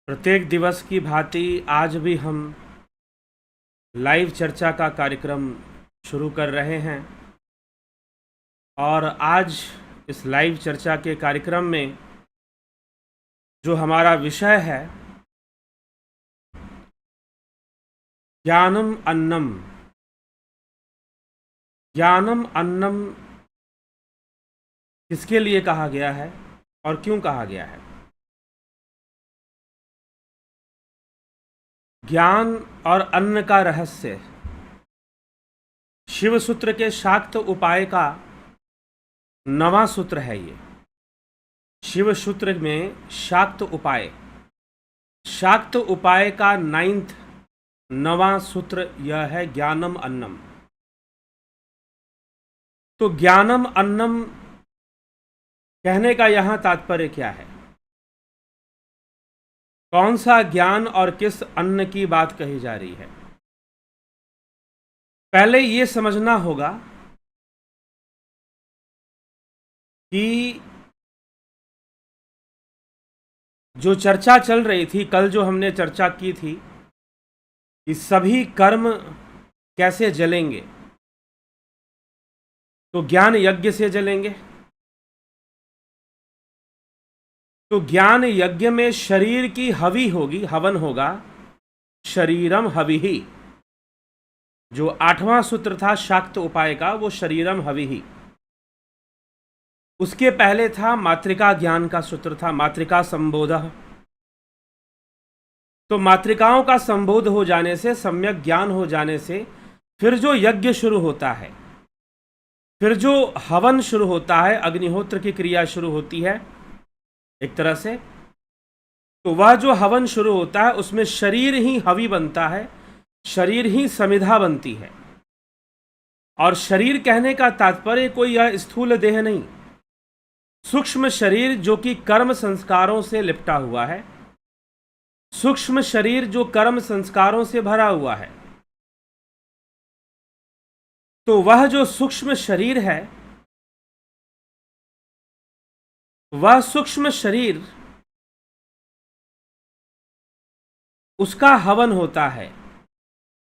प्रत्येक दिवस की भांति आज भी हम लाइव चर्चा का कार्यक्रम शुरू कर रहे हैं और आज इस लाइव चर्चा के कार्यक्रम में जो हमारा विषय है ज्ञानम अन्नम। ज्ञानम अन्नम किसके लिए कहा गया है और क्यों कहा गया है? ज्ञान और अन्न का रहस्य शिव सूत्र के शाक्त उपाय का 9वां सूत्र है। ये शिव सूत्र में शाक्त उपाय का 9वां सूत्र यह है ज्ञानम अन्नम। तो ज्ञानम अन्नम कहने का यहां तात्पर्य क्या है? कौन सा ज्ञान और किस अन्न की बात कही जा रही है? पहले ये समझना होगा कि जो चर्चा चल रही थी, कल जो हमने चर्चा की थी कि सभी कर्म कैसे जलेंगे, तो ज्ञान यज्ञ से जलेंगे। तो ज्ञान यज्ञ में शरीर की हवि होगी, हवन होगा, शरीरम हविहि। जो 8वां सूत्र था शाक्त उपाय का, वो शरीरम हविहि। उसके पहले था मातृका ज्ञान का सूत्र था, मातृका संबोधः। तो मातृकाओं का संबोध हो जाने से, सम्यक ज्ञान हो जाने से, फिर जो यज्ञ शुरू होता है, फिर जो हवन शुरू होता है, अग्निहोत्र की क्रिया शुरू होती है एक तरह से, तो वह जो हवन शुरू होता है उसमें शरीर ही हवि बनता है, शरीर ही समिधा बनती है। और शरीर कहने का तात्पर्य कोई यह स्थूल देह नहीं, सूक्ष्म शरीर जो कि कर्म संस्कारों से लिपटा हुआ है, सूक्ष्म शरीर जो कर्म संस्कारों से भरा हुआ है। तो वह जो सूक्ष्म शरीर है, वह सूक्ष्म शरीर, उसका हवन होता है,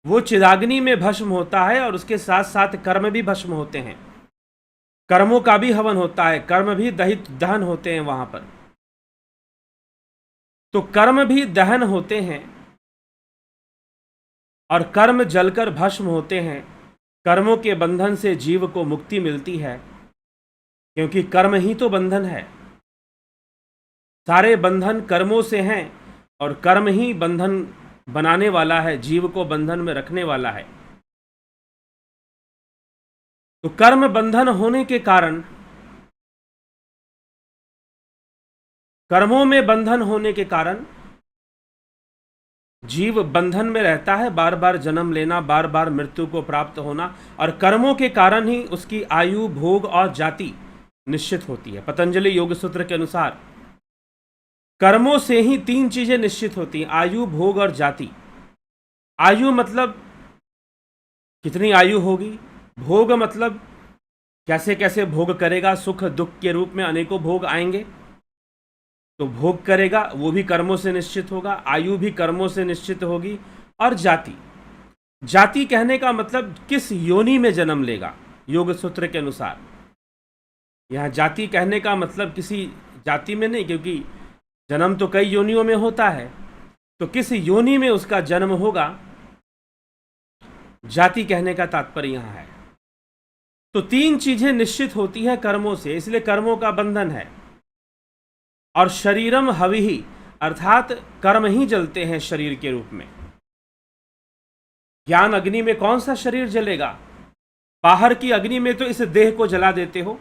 वो चिदाग्नि में भस्म होता है और उसके साथ साथ कर्म भी भस्म होते हैं, कर्मों का भी हवन होता है, कर्म भी दहन होते हैं वहां पर। तो कर्म भी दहन होते हैं और कर्म जलकर भस्म होते हैं। कर्मों के बंधन से जीव को मुक्ति मिलती है, क्योंकि कर्म ही तो बंधन है। सारे बंधन कर्मों से हैं और कर्म ही बंधन बनाने वाला है, जीव को बंधन में रखने वाला है। तो कर्म बंधन होने के कारण, कर्मों में बंधन होने के कारण जीव बंधन में रहता है, बार बार जन्म लेना, बार बार मृत्यु को प्राप्त होना। और कर्मों के कारण ही उसकी आयु, भोग और जाति निश्चित होती है। पतंजलि योग सूत्र के अनुसार कर्मों से ही 3 चीजें निश्चित होती हैं, आयु, भोग और जाति। आयु मतलब कितनी आयु होगी, भोग मतलब कैसे कैसे भोग करेगा, सुख दुख के रूप में अनेकों भोग आएंगे तो भोग करेगा, वो भी कर्मों से निश्चित होगा, आयु भी कर्मों से निश्चित होगी। और जाति, जाति कहने का मतलब किस योनि में जन्म लेगा, योग सूत्र के अनुसार। यहां जाति कहने का मतलब किसी जाति में नहीं, क्योंकि जन्म तो कई योनियों में होता है, तो किस योनि में उसका जन्म होगा, जाति कहने का तात्पर्य यहां है। तो 3 चीजें निश्चित होती हैं कर्मों से, इसलिए कर्मों का बंधन है। और शरीरम हविहि, अर्थात कर्म ही जलते हैं शरीर के रूप में। ज्ञान अग्नि में कौन सा शरीर जलेगा? बाहर की अग्नि में तो इस देह को जला देते हो,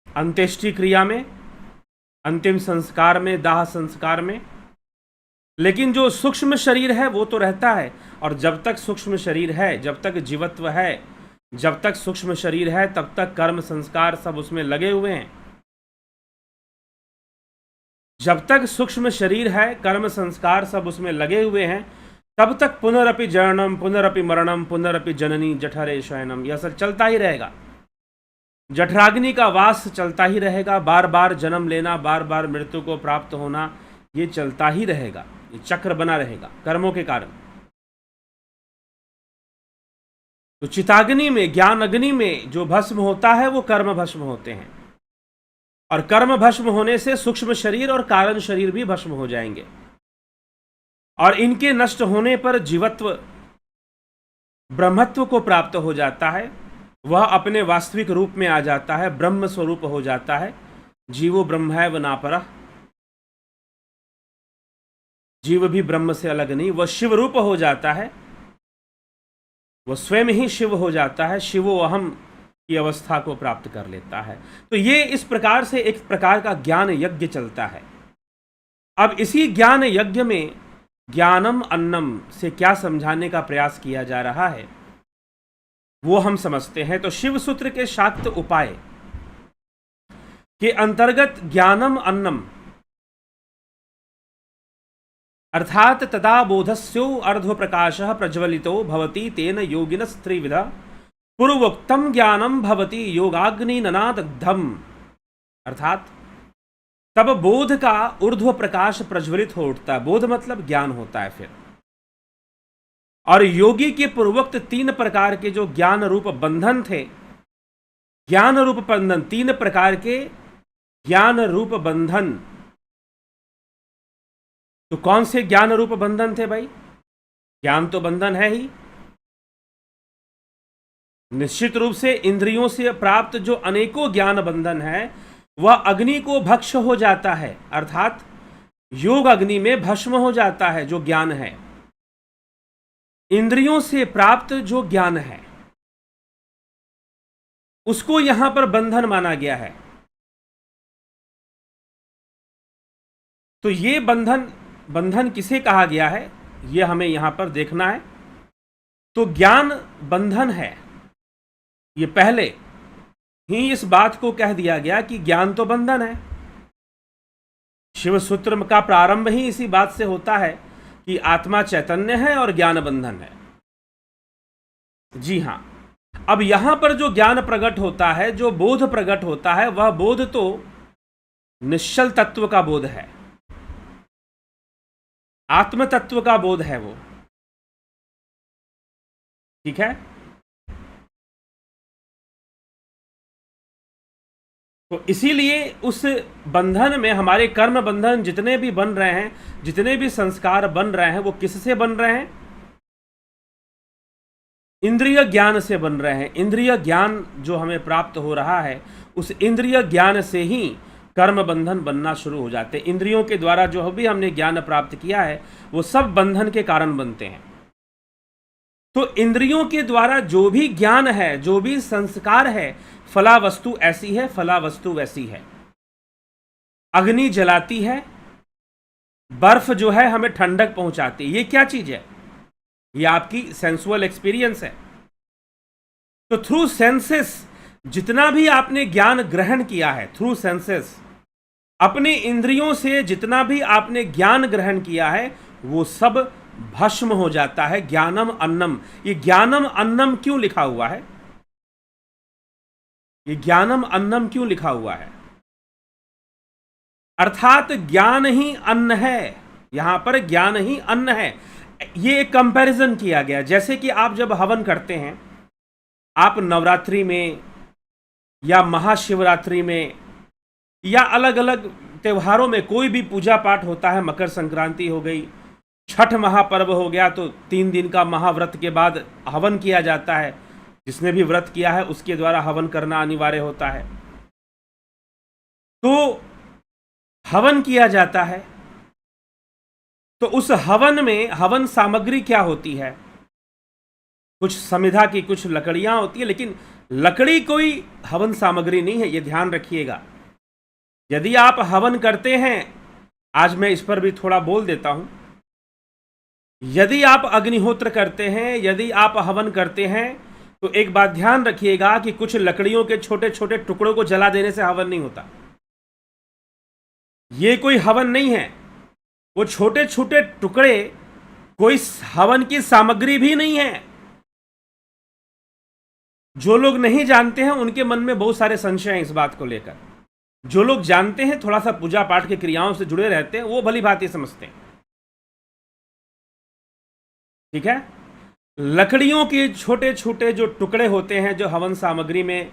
अंत्येष्टि क्रिया में, अंतिम संस्कार में, दाह संस्कार में। लेकिन जो सूक्ष्म शरीर है वो तो रहता है, और जब तक सूक्ष्म शरीर है, जब तक जीवत्व है, जब तक सूक्ष्म शरीर है, तब तक कर्म संस्कार सब उसमें लगे हुए हैं। जब तक सूक्ष्म शरीर है, कर्म संस्कार सब उसमें लगे हुए हैं, तब तक पुनरपि जननम, पुनरपि मरणम, पुनरपि जननी जठरे शयनम, यह सब चलता ही रहेगा। जठराग्नि का वास चलता ही रहेगा, बार बार जन्म लेना, बार बार मृत्यु को प्राप्त होना, ये चलता ही रहेगा, ये चक्र बना रहेगा कर्मों के कारण। तो चिताग्नि में, ज्ञान अग्नि में जो भस्म होता है वो कर्म भस्म होते हैं, और कर्म भस्म होने से सूक्ष्म शरीर और कारण शरीर भी भस्म हो जाएंगे, और इनके नष्ट होने पर जीवत्व ब्रह्मत्व को प्राप्त हो जाता है, वह अपने वास्तविक रूप में आ जाता है, ब्रह्म स्वरूप हो जाता है। जीवो ब्रह्मैव नापरः, जीव भी ब्रह्म से अलग नहीं, वह शिव रूप हो जाता है, वह स्वयं ही शिव हो जाता है, शिवो अहम की अवस्था को प्राप्त कर लेता है। तो ये इस प्रकार से एक प्रकार का ज्ञान यज्ञ चलता है। अब इसी ज्ञान यज्ञ में ज्ञानम अन्नम से क्या समझाने का प्रयास किया जा रहा है वो हम समझते हैं। तो शिव सूत्र के शाक्त उपाय के अंतर्गत ज्ञानम अन्नम अर्थात तदा बोधस्यो अर्ध्व प्रकाशः प्रज्वलितो भवति तेन योगिनस्त्रिविधा पूर्वोक्तम ज्ञानम भवति योगाग्नि ननादग्धम। अर्थात तब बोध का ऊर्ध्व प्रकाश प्रज्वलित हो उठता है, बोध मतलब ज्ञान होता है फिर, और योगी के पूर्वोक्त 3 प्रकार के जो ज्ञान रूप बंधन थे, ज्ञान रूप बंधन, 3 प्रकार के ज्ञान रूप बंधन। तो कौन से ज्ञान रूप बंधन थे भाई? ज्ञान तो बंधन है ही, निश्चित रूप से इंद्रियों से प्राप्त जो अनेकों ज्ञान बंधन है वह अग्नि को भक्ष हो जाता है, अर्थात योग अग्नि में भस्म हो जाता है जो ज्ञान है। इंद्रियों से प्राप्त जो ज्ञान है उसको यहां पर बंधन माना गया है। तो ये बंधन किसे कहा गया है ये हमें यहां पर देखना है। तो ज्ञान बंधन है, ये पहले ही इस बात को कह दिया गया कि ज्ञान तो बंधन है। शिव सूत्र का प्रारंभ ही इसी बात से होता है कि आत्मा चैतन्य है और ज्ञान बंधन है। जी हां, अब यहां पर जो ज्ञान प्रकट होता है, जो बोध प्रकट होता है, वह बोध तो निश्चल तत्व का बोध है, आत्म तत्व का बोध है वो, ठीक है। तो इसीलिए उस बंधन में हमारे कर्म बंधन जितने भी बन रहे हैं, जितने भी संस्कार बन रहे हैं, वो किससे बन रहे हैं? इंद्रिय ज्ञान से बन रहे हैं। इंद्रिय ज्ञान जो हमें प्राप्त हो रहा है, उस इंद्रिय ज्ञान से ही कर्म बंधन बनना शुरू हो जाते हैं। इंद्रियों के द्वारा जो भी हमने ज्ञान प्राप्त किया है वो सब बंधन के कारण बनते हैं। तो इंद्रियों के द्वारा जो भी ज्ञान है, जो भी संस्कार है, फला वस्तु ऐसी है, फला वस्तु वैसी है। अग्नि जलाती है, बर्फ जो है हमें ठंडक पहुंचाती है, ये क्या चीज है? ये आपकी सेंसुअल एक्सपीरियंस है। तो थ्रू सेंसेस जितना भी आपने ज्ञान ग्रहण किया है, थ्रू सेंसेस अपने इंद्रियों से जितना भी आपने ज्ञान ग्रहण किया है वो सब भस्म हो जाता है। ज्ञानम अन्नम, ये ज्ञानम अन्नम क्यों लिखा हुआ है? ये ज्ञानम अन्नम क्यों लिखा हुआ है? अर्थात ज्ञान ही अन्न है, यहां पर ज्ञान ही अन्न है। ये एक कंपैरिजन किया गया, जैसे कि आप जब हवन करते हैं, आप नवरात्रि में या महाशिवरात्रि में या अलग अलग त्योहारों में कोई भी पूजा पाठ होता है, मकर संक्रांति हो गई, छठ महापर्व हो गया, तो 3 दिन का महाव्रत के बाद हवन किया जाता है। जिसने भी व्रत किया है उसके द्वारा हवन करना अनिवार्य होता है। तो हवन किया जाता है, तो उस हवन में हवन सामग्री क्या होती है? कुछ समिधा की, कुछ लकड़ियां होती है, लेकिन लकड़ी कोई हवन सामग्री नहीं है, ये ध्यान रखिएगा। यदि आप हवन करते हैं, आज मैं इस पर भी थोड़ा बोल देता हूं, यदि आप अग्निहोत्र करते हैं, यदि आप हवन करते हैं, तो एक बात ध्यान रखिएगा कि कुछ लकड़ियों के छोटे छोटे टुकड़ों को जला देने से हवन नहीं होता। ये कोई हवन नहीं है, वो छोटे छोटे टुकड़े कोई हवन की सामग्री भी नहीं है। जो लोग नहीं जानते हैं उनके मन में बहुत सारे संशय हैं इस बात को लेकर। जो लोग जानते हैं, थोड़ा सा पूजा पाठ की क्रियाओं से जुड़े रहते हैं, वो भली भांति समझते हैं। ठीक है। लकड़ियों के छोटे छोटे जो टुकड़े होते हैं, जो हवन सामग्री में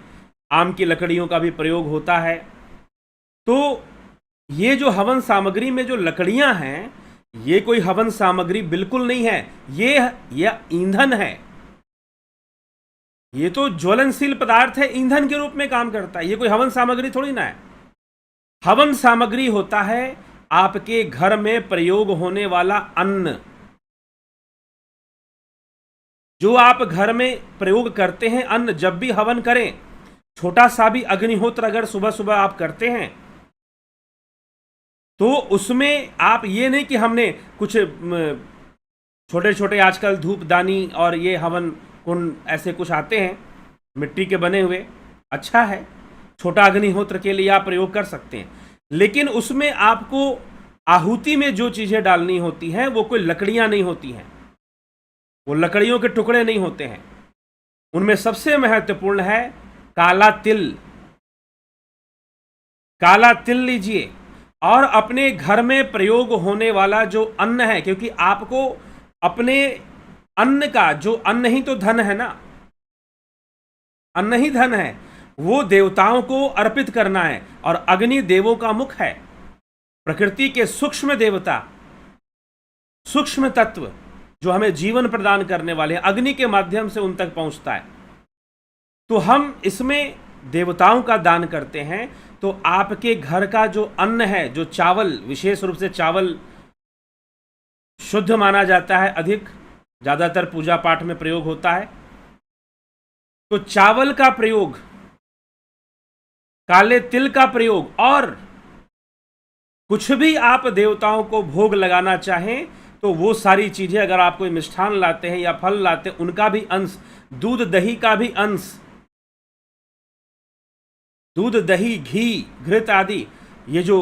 आम की लकड़ियों का भी प्रयोग होता है, तो ये जो हवन सामग्री में जो लकड़ियां हैं, ये कोई हवन सामग्री बिल्कुल नहीं है, ये ईंधन है। ये तो ज्वलनशील पदार्थ है, ईंधन के रूप में काम करता है। ये कोई हवन सामग्री थोड़ी ना है। हवन सामग्री होता है आपके घर में प्रयोग होने वाला अन्न, जो आप घर में प्रयोग करते हैं अन्न। जब भी हवन करें, छोटा सा भी अग्निहोत्र अगर सुबह सुबह आप करते हैं, तो उसमें आप ये नहीं कि हमने कुछ छोटे छोटे आजकल धूपदानी और ये हवन कुंड ऐसे कुछ आते हैं मिट्टी के बने हुए, अच्छा है, छोटा अग्निहोत्र के लिए आप प्रयोग कर सकते हैं, लेकिन उसमें आपको आहुति में जो चीजें डालनी होती हैं वो कोई लकड़ियां नहीं होती हैं, वो लकड़ियों के टुकड़े नहीं होते हैं। उनमें सबसे महत्वपूर्ण है काला तिल। काला तिल लीजिए और अपने घर में प्रयोग होने वाला जो अन्न है, क्योंकि आपको अपने अन्न का, जो अन्न ही तो धन है ना, अन्न ही धन है, वो देवताओं को अर्पित करना है। और अग्नि देवों का मुख है, प्रकृति के सूक्ष्म देवता, सूक्ष्म तत्व जो हमें जीवन प्रदान करने वाले हैं, अग्नि के माध्यम से उन तक पहुंचता है। तो हम इसमें देवताओं का दान करते हैं। तो आपके घर का जो अन्न है, जो चावल, विशेष रूप से चावल शुद्ध माना जाता है, अधिक ज्यादातर पूजा पाठ में प्रयोग होता है, तो चावल का प्रयोग, काले तिल का प्रयोग, और कुछ भी आप देवताओं को भोग लगाना चाहें तो वो सारी चीजें, अगर आप कोई मिष्ठान लाते हैं या फल लाते हैं, उनका भी अंश, दूध दही का भी अंश, दूध दही घी घृत आदि, ये जो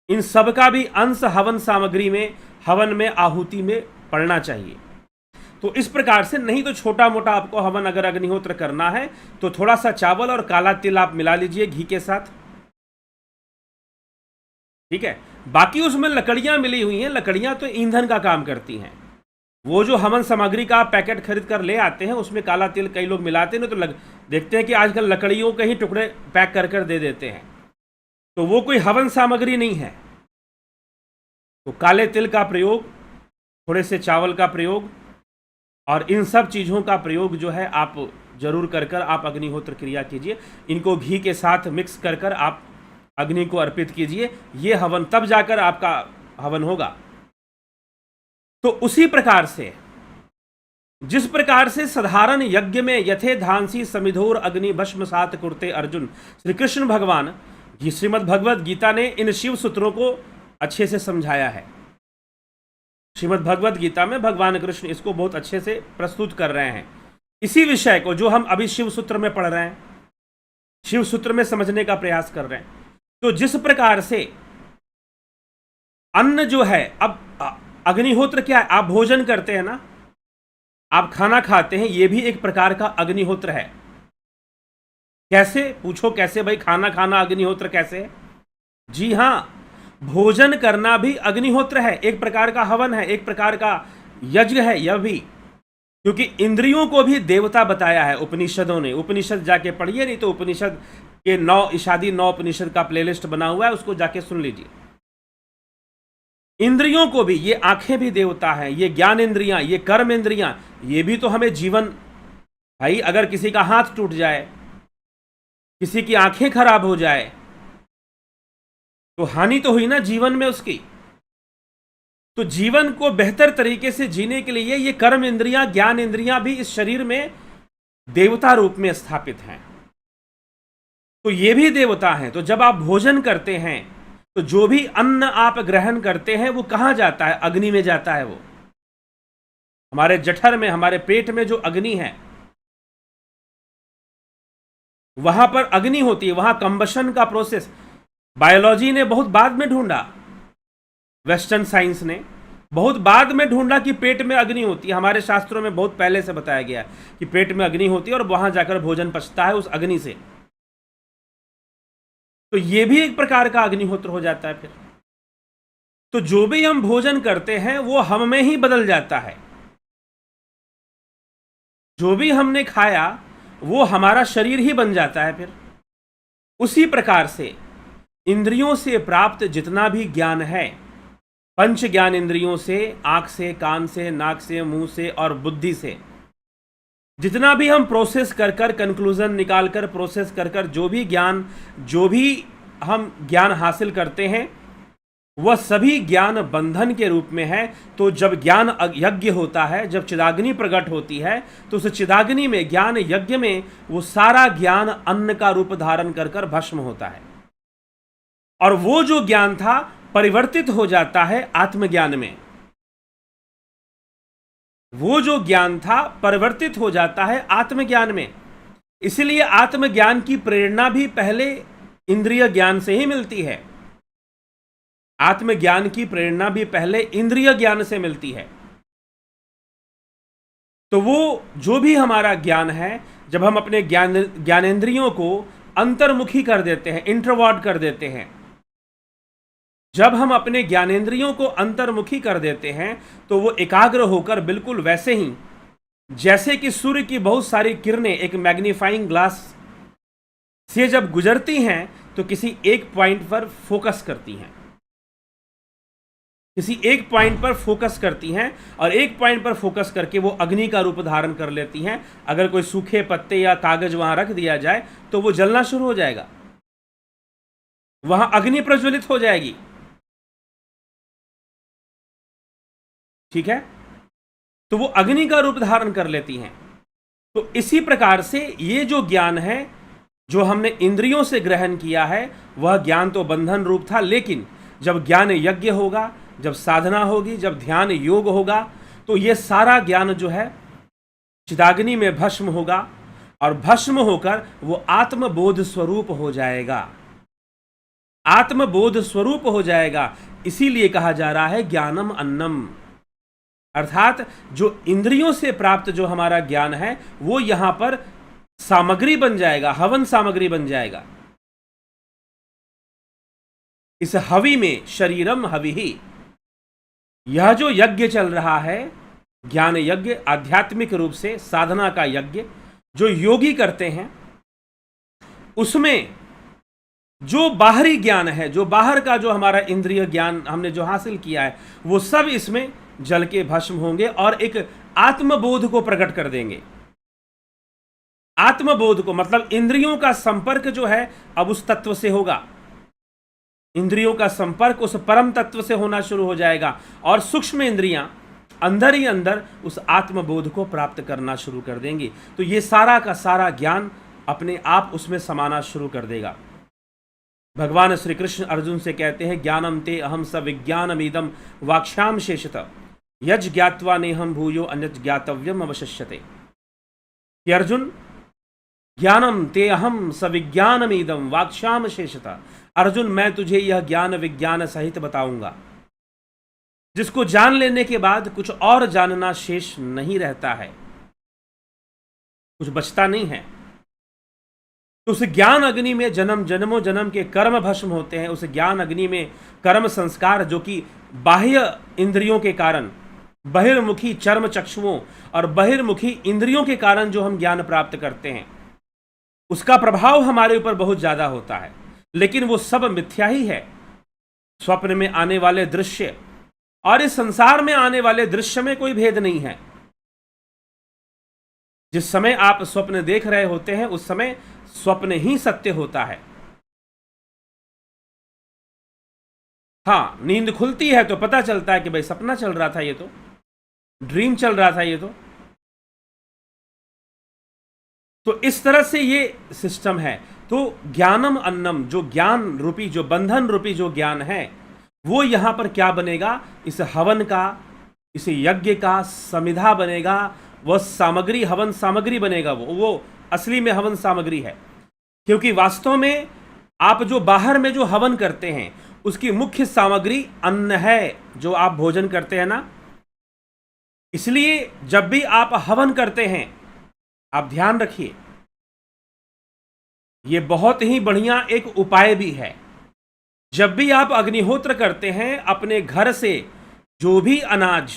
इन सब का भी अंश हवन सामग्री में, हवन में, आहुति में पड़ना चाहिए। तो इस प्रकार से, नहीं तो छोटा मोटा आपको हवन अगर अग्निहोत्र करना है तो थोड़ा सा चावल और काला तिल आप मिला लीजिए घी के साथ, ठीक है। बाकी उसमें लकड़ियां मिली हुई हैं, लकड़ियां तो ईंधन का काम करती हैं। वो जो हवन सामग्री का आप पैकेट खरीद कर ले आते हैं, उसमें काला तिल कई लोग मिलाते हैं, तो देखते हैं कि आजकल लकड़ियों के ही टुकड़े पैक कर कर दे देते हैं, तो वो कोई हवन सामग्री नहीं है। तो काले तिल का प्रयोग, थोड़े से चावल का प्रयोग, और इन सब चीज़ों का प्रयोग जो है आप जरूर कर कर आप अग्निहोत्र क्रिया कीजिए। इनको घी के साथ मिक्स कर कर आप अग्नि को अर्पित कीजिए, ये हवन, तब जाकर आपका हवन होगा। तो उसी प्रकार से, जिस प्रकार से साधारण यज्ञ में यथे धांसी समिधोर अग्नि भस्म सात कुरते अर्जुन, श्री कृष्ण भगवान, श्रीमद् भगवद गीता ने इन शिव सूत्रों को अच्छे से समझाया है। श्रीमद् भगवद गीता में भगवान कृष्ण इसको बहुत अच्छे से प्रस्तुत कर रहे हैं। इसी विषय को जो हम अभी शिव सूत्र में पढ़ रहे हैं, शिव सूत्र में समझने का प्रयास कर रहे हैं। तो जिस प्रकार से अन्न जो है, अब अग्निहोत्र क्या है, आप भोजन करते हैं ना, आप खाना खाते हैं, यह भी एक प्रकार का अग्निहोत्र है। कैसे, पूछो कैसे भाई, खाना खाना अग्निहोत्र कैसे है? जी हां, भोजन करना भी अग्निहोत्र है, एक प्रकार का हवन है, एक प्रकार का यज्ञ है यह भी, क्योंकि इंद्रियों को भी देवता बताया है उपनिषदों ने। उपनिषद जाके पढ़िए, नहीं तो उपनिषद के 9 इशादी 9 उपनिषद का प्लेलिस्ट बना हुआ है, उसको जाके सुन लीजिए। इंद्रियों को भी, ये आंखें भी देवता हैं, ये ज्ञान इंद्रियां, ये कर्म इंद्रियां, ये भी तो हमें जीवन, भाई अगर किसी का हाथ टूट जाए, किसी की आंखें खराब हो जाए, तो हानि तो हुई ना जीवन में उसकी। तो जीवन को बेहतर तरीके से जीने के लिए ये कर्म इंद्रियां, ज्ञान इंद्रियां भी इस शरीर में देवता रूप में स्थापित हैं, तो ये भी देवता हैं। तो जब आप भोजन करते हैं, तो जो भी अन्न आप ग्रहण करते हैं वो कहां जाता है? अग्नि में जाता है। वो हमारे जठर में, हमारे पेट में जो अग्नि है, वहां पर अग्नि होती है, वहां कंबशन का प्रोसेस बायोलॉजी ने बहुत बाद में ढूंढा, वेस्टर्न साइंस ने बहुत बाद में ढूंढा कि पेट में अग्नि होती है। हमारे शास्त्रों में बहुत पहले से बताया गया है कि पेट में अग्नि होती है और वहां जाकर भोजन पचता है उस अग्नि से। तो ये भी एक प्रकार का अग्निहोत्र हो जाता है फिर। तो जो भी हम भोजन करते हैं वो हम में ही बदल जाता है। जो भी हमने खाया वो हमारा शरीर ही बन जाता है फिर। उसी प्रकार से इंद्रियों से प्राप्त जितना भी ज्ञान है, पंच ज्ञान इंद्रियों से, आंख से, कान से, नाक से, मुंह से और बुद्धि से, जितना भी हम प्रोसेस कर कर कंक्लूजन निकाल कर प्रोसेस कर कर जो भी हम ज्ञान हासिल करते हैं वह सभी ज्ञान बंधन के रूप में है। तो जब ज्ञान यज्ञ होता है, जब चिदाग्नि प्रकट होती है, तो उस चिदाग्नि में, ज्ञान यज्ञ में, वो सारा ज्ञान अन्न का रूप धारण कर कर भस्म होता है और वो जो ज्ञान था परिवर्तित हो जाता है आत्मज्ञान में। वो जो ज्ञान था परिवर्तित हो जाता है आत्मज्ञान में। इसलिए आत्मज्ञान की प्रेरणा भी पहले इंद्रिय ज्ञान से ही मिलती है। आत्मज्ञान की प्रेरणा भी पहले इंद्रिय ज्ञान से मिलती है। तो वो जो भी हमारा ज्ञान है, जब हम अपने ज्ञानेंद्रियों को अंतर्मुखी कर देते हैं, इंट्रोवर्ट कर देते हैं, जब हम अपने ज्ञानेंद्रियों को अंतर्मुखी कर देते हैं तो वो एकाग्र होकर बिल्कुल वैसे ही जैसे कि सूर्य की बहुत सारी किरणें एक मैग्नीफाइंग ग्लास से जब गुजरती हैं तो किसी एक पॉइंट पर फोकस करती हैं, किसी एक पॉइंट पर फोकस करती हैं और एक पॉइंट पर फोकस करके वो अग्नि का रूप धारण कर लेती हैं। अगर कोई सूखे पत्ते या कागज वहां रख दिया जाए तो वो जलना शुरू हो जाएगा, वहां अग्नि प्रज्वलित हो जाएगी। ठीक है, तो वो अग्नि का रूप धारण कर लेती हैं। तो इसी प्रकार से ये जो ज्ञान है जो हमने इंद्रियों से ग्रहण किया है वह ज्ञान तो बंधन रूप था, लेकिन जब ज्ञान यज्ञ होगा, जब साधना होगी, जब ध्यान योग होगा, तो ये सारा ज्ञान जो है चिदाग्नि में भस्म होगा और भस्म होकर वो आत्मबोध स्वरूप हो जाएगा, आत्मबोध स्वरूप हो जाएगा। इसीलिए कहा जा रहा है ज्ञानम अन्नम, अर्थात जो इंद्रियों से प्राप्त जो हमारा ज्ञान है वो यहां पर सामग्री बन जाएगा, हवन सामग्री बन जाएगा। इस हवि में शरीरम हविहि, यह जो यज्ञ चल रहा है ज्ञान यज्ञ, आध्यात्मिक रूप से साधना का यज्ञ जो योगी करते हैं, उसमें जो बाहरी ज्ञान है, जो बाहर का जो हमारा इंद्रिय ज्ञान हमने जो हासिल किया है वो सब इसमें जल के भस्म होंगे और एक आत्मबोध को प्रकट कर देंगे। आत्मबोध को मतलब इंद्रियों का संपर्क जो है अब उस तत्व से होगा, इंद्रियों का संपर्क उस परम तत्व से होना शुरू हो जाएगा और सूक्ष्म इंद्रियां अंदर ही अंदर उस आत्मबोध को प्राप्त करना शुरू कर देंगी। तो ये सारा का सारा ज्ञान अपने आप उसमें समाना शुरू कर देगा। भगवान श्री कृष्ण अर्जुन से कहते हैं ज्ञानम ते अहम स विज्ञानमीदम वाक्ष्याम शेषत यज ज्ञात्वा नेहम भूयो अन्यत् ज्ञातव्यम अवशिष्यते। कि अर्जुन ज्ञानम ते अहम स विज्ञानमीदम वाक्ष्याम शेषत, अर्जुन मैं तुझे यह ज्ञान विज्ञान सहित बताऊंगा जिसको जान लेने के बाद कुछ और जानना शेष नहीं रहता है, कुछ बचता नहीं है। तो उस ज्ञान अग्नि में जन्म जन्मों जन्म के कर्म भस्म होते हैं। उस ज्ञान अग्नि में कर्म संस्कार जो कि बाह्य इंद्रियों के कारण, बहिर्मुखी चर्म चक्षुओं और बहिर्मुखी इंद्रियों के कारण जो हम ज्ञान प्राप्त करते हैं उसका प्रभाव हमारे ऊपर बहुत ज्यादा होता है, लेकिन वो सब मिथ्या ही है। स्वप्न में आने वाले दृश्य और इस संसार में आने वाले दृश्य में कोई भेद नहीं है। जिस समय आप स्वप्न देख रहे होते हैं उस समय स्वप्न ही सत्य होता है। हाँ, नींद खुलती है तो पता चलता है कि भाई सपना चल रहा था, ये तो ड्रीम चल रहा था, ये तो इस तरह से ये सिस्टम है। तो ज्ञानम अन्नम, जो ज्ञान रूपी, जो बंधन रूपी जो ज्ञान है वो यहां पर क्या बनेगा, इस हवन का, इस यज्ञ का समिधा बनेगा, वह सामग्री हवन सामग्री बनेगा। वो असली में हवन सामग्री है, क्योंकि वास्तव में आप जो बाहर में जो हवन करते हैं उसकी मुख्य सामग्री अन्न है जो आप भोजन करते हैं ना। इसलिए जब भी आप हवन करते हैं आप ध्यान रखिए, ये बहुत ही बढ़िया एक उपाय भी है। जब भी आप अग्निहोत्र करते हैं, अपने घर से जो भी अनाज,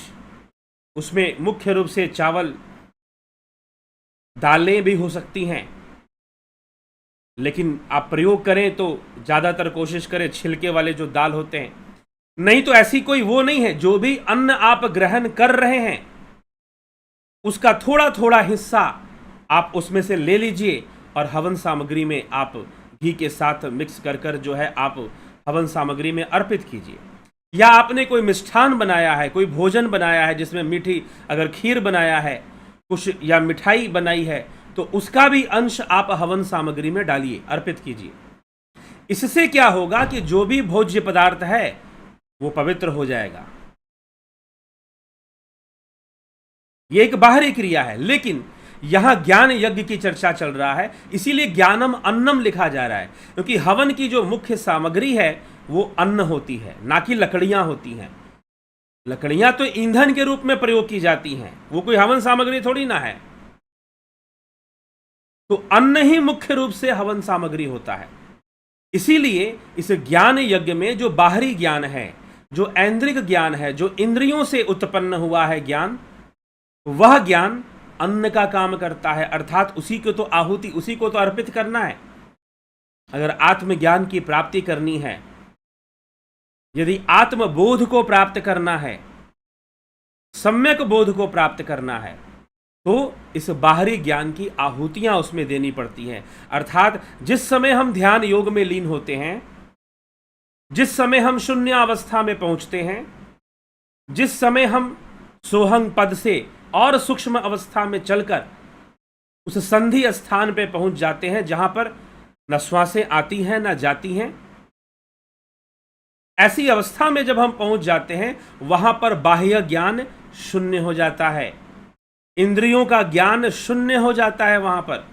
उसमें मुख्य रूप से चावल, दालें भी हो सकती हैं, लेकिन आप प्रयोग करें तो ज़्यादातर कोशिश करें छिलके वाले जो दाल होते हैं। नहीं तो ऐसी कोई वो नहीं है, जो भी अन्न आप ग्रहण कर रहे हैं उसका थोड़ा थोड़ा हिस्सा आप उसमें से ले लीजिए और हवन सामग्री में आप घी के साथ मिक्स कर कर जो है आप हवन सामग्री में अर्पित कीजिए। या आपने कोई मिष्ठान बनाया है, कोई भोजन बनाया है जिसमें मीठी, अगर खीर बनाया है कुछ या मिठाई बनाई है, तो उसका भी अंश आप हवन सामग्री में डालिए, अर्पित कीजिए। इससे क्या होगा कि जो भी भोज्य पदार्थ है वो पवित्र हो जाएगा। ये एक बाहरी क्रिया है, लेकिन यहां ज्ञान यज्ञ की चर्चा चल रहा है, इसीलिए ज्ञानम अन्नम लिखा जा रहा है, क्योंकि हवन की जो मुख्य सामग्री है वो अन्न होती है, ना कि लकड़ियां होती हैं। लकड़ियां तो ईंधन के रूप में प्रयोग की जाती हैं, वो कोई हवन सामग्री थोड़ी ना है। तो अन्न ही मुख्य रूप से हवन सामग्री होता है। इसीलिए इस ज्ञान यज्ञ में जो बाहरी ज्ञान है, जो ऐन्द्रिक ज्ञान है, जो इंद्रियों से उत्पन्न हुआ है ज्ञान, वह ज्ञान अन्न का काम करता है, अर्थात उसी को तो आहुति, उसी को तो अर्पित करना है। अगर आत्मज्ञान की प्राप्ति करनी है, यदि आत्मबोध को प्राप्त करना है, सम्यक बोध को प्राप्त करना है, तो इस बाहरी ज्ञान की आहुतियां उसमें देनी पड़ती हैं। अर्थात जिस समय हम ध्यान योग में लीन होते हैं, जिस समय हम शून्य अवस्था में पहुंचते हैं, जिस समय हम सोहंग पद से और सूक्ष्म अवस्था में चलकर उस संधि स्थान पे पहुंच जाते हैं जहां पर न श्वासें आती हैं न जाती हैं, ऐसी अवस्था में जब हम पहुंच जाते हैं वहां पर बाह्य ज्ञान शून्य हो जाता है, इंद्रियों का ज्ञान शून्य हो जाता है वहां पर।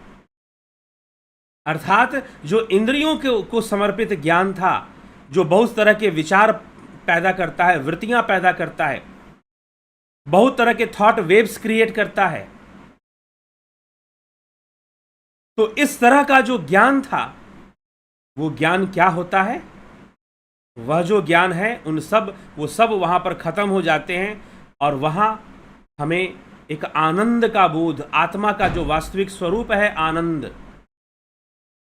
अर्थात जो इंद्रियों को समर्पित ज्ञान था, जो बहुत तरह के विचार पैदा करता है, वृत्तियां पैदा करता है, बहुत तरह के थॉट वेव्स क्रिएट करता है, तो इस तरह का जो ज्ञान था, वो ज्ञान क्या होता है? वह जो ज्ञान है वो सब वहां पर खत्म हो जाते हैं और वहां हमें एक आनंद का बोध, आत्मा का जो वास्तविक स्वरूप है आनंद,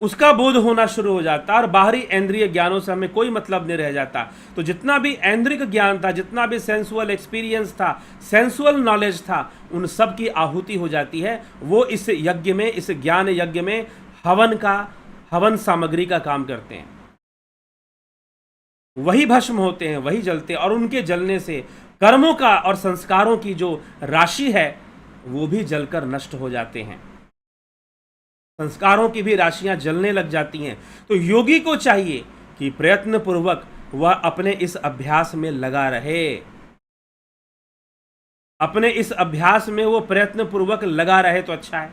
उसका बोध होना शुरू हो जाता है और बाहरी इंद्रिय ज्ञानों से हमें कोई मतलब नहीं रह जाता। तो जितना भी ऐन्द्रिक ज्ञान था, जितना भी सेंसुअल एक्सपीरियंस था, सेंसुअल नॉलेज था, उन सब की आहुति हो जाती है। वो इस यज्ञ में, इस ज्ञान यज्ञ में हवन सामग्री का काम करते हैं। वही भस्म होते हैं, वही जलते हैं और उनके जलने से कर्मों का और संस्कारों की जो राशि है वो भी जलकर नष्ट हो जाते हैं, संस्कारों की भी राशियां जलने लग जाती हैं। तो योगी को चाहिए कि प्रयत्न पूर्वक वह अपने इस अभ्यास में लगा रहे, अपने इस अभ्यास में वो प्रयत्न पूर्वक लगा रहे तो अच्छा है।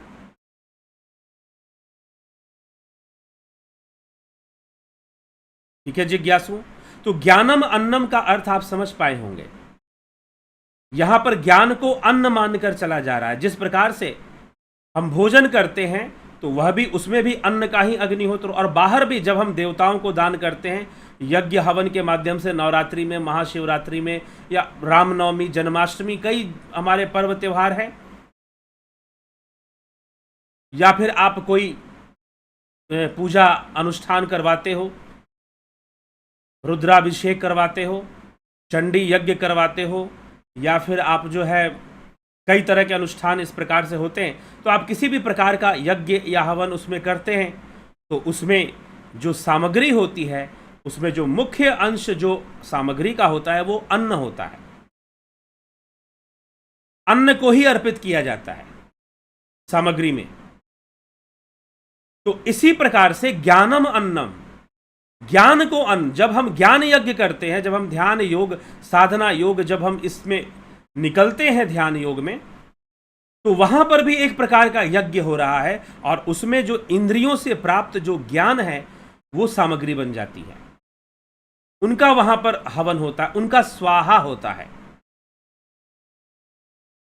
ठीक है जिज्ञासु, तो ज्ञानम अन्नम का अर्थ आप समझ पाए होंगे। यहां पर ज्ञान को अन्न मानकर चला जा रहा है। जिस प्रकार से हम भोजन करते हैं तो वह भी, उसमें भी अन्न का ही अग्निहोत्र, और बाहर भी जब हम देवताओं को दान करते हैं यज्ञ हवन के माध्यम से, नवरात्रि में, महाशिवरात्रि में, या रामनवमी, जन्माष्टमी, कई हमारे पर्व त्योहार हैं, या फिर आप कोई पूजा अनुष्ठान करवाते हो, रुद्राभिषेक करवाते हो, चंडी यज्ञ करवाते हो, या फिर आप जो है कई तरह के अनुष्ठान इस प्रकार से होते हैं, तो आप किसी भी प्रकार का यज्ञ या हवन उसमें करते हैं तो उसमें जो सामग्री होती है, उसमें जो मुख्य अंश जो सामग्री का होता है वो अन्न होता है। अन्न को ही अर्पित किया जाता है सामग्री में। तो इसी प्रकार से ज्ञानम अन्नम, ज्ञान को अन्न, जब हम ज्ञान यज्ञ करते हैं, जब हम ध्यान योग, साधना योग, जब हम इसमें निकलते हैं ध्यान योग में, तो वहां पर भी एक प्रकार का यज्ञ हो रहा है और उसमें जो इंद्रियों से प्राप्त जो ज्ञान है वो सामग्री बन जाती है। उनका वहां पर हवन होता है, उनका स्वाहा होता है,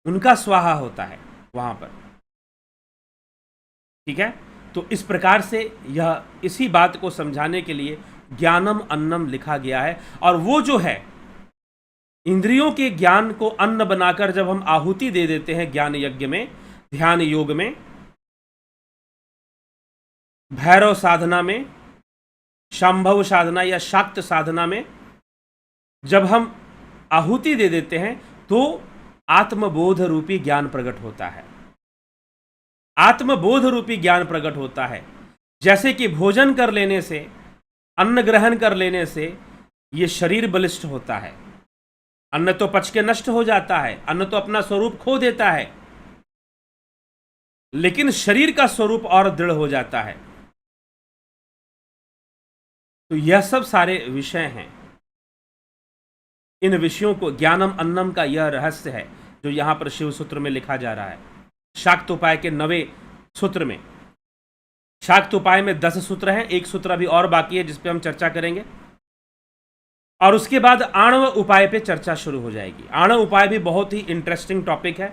उनका स्वाहा होता है वहां पर। ठीक है, तो इस प्रकार से यह इसी बात को समझाने के लिए ज्ञानम अन्नम लिखा गया है। और वो जो है इंद्रियों के ज्ञान को अन्न बनाकर जब हम आहुति दे देते हैं ज्ञान यज्ञ में, ध्यान योग में, भैरव साधना में, शांभव साधना या शाक्त साधना में जब हम आहुति दे देते हैं तो आत्मबोध रूपी ज्ञान प्रकट होता है। आत्मबोध रूपी ज्ञान प्रकट होता है। जैसे कि भोजन कर लेने से, अन्न ग्रहण कर लेने से ये शरीर बलिष्ठ होता है, अन्न तो पच के नष्ट हो जाता है, अन्न तो अपना स्वरूप खो देता है, लेकिन शरीर का स्वरूप और दृढ़ हो जाता है। तो यह सब सारे विषय हैं। इन विषयों को ज्ञानम अन्नम का यह रहस्य है जो यहां पर शिव सूत्र में लिखा जा रहा है। शाक्त उपाय के 9वें सूत्र में, शाक्त उपाय में 10 सूत्र हैं, एक सूत्र अभी और बाकी है जिस पे हम चर्चा करेंगे, और उसके बाद आणव उपाय पे चर्चा शुरू हो जाएगी। आणव उपाय भी बहुत ही इंटरेस्टिंग टॉपिक है।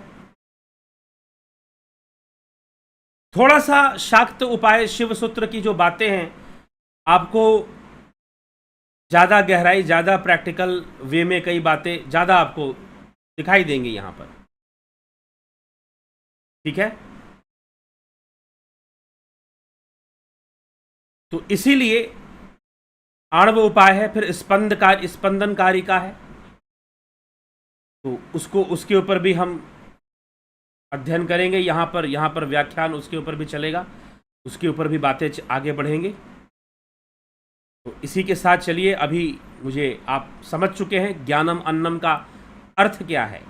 थोड़ा सा शाक्त उपाय शिव सूत्र की जो बातें हैं आपको ज़्यादा गहराई, ज़्यादा प्रैक्टिकल वे में कई बातें ज़्यादा आपको दिखाई देंगी यहाँ पर, ठीक है। तो इसीलिए आणव उपाय है, फिर स्पंदनकारी का है, तो उसके ऊपर भी हम अध्ययन करेंगे। यहाँ पर व्याख्यान उसके ऊपर भी चलेगा, उसके ऊपर भी बातें आगे बढ़ेंगे। तो इसी के साथ चलिए, अभी मुझे आप समझ चुके हैं ज्ञानम अन्नम का अर्थ क्या है।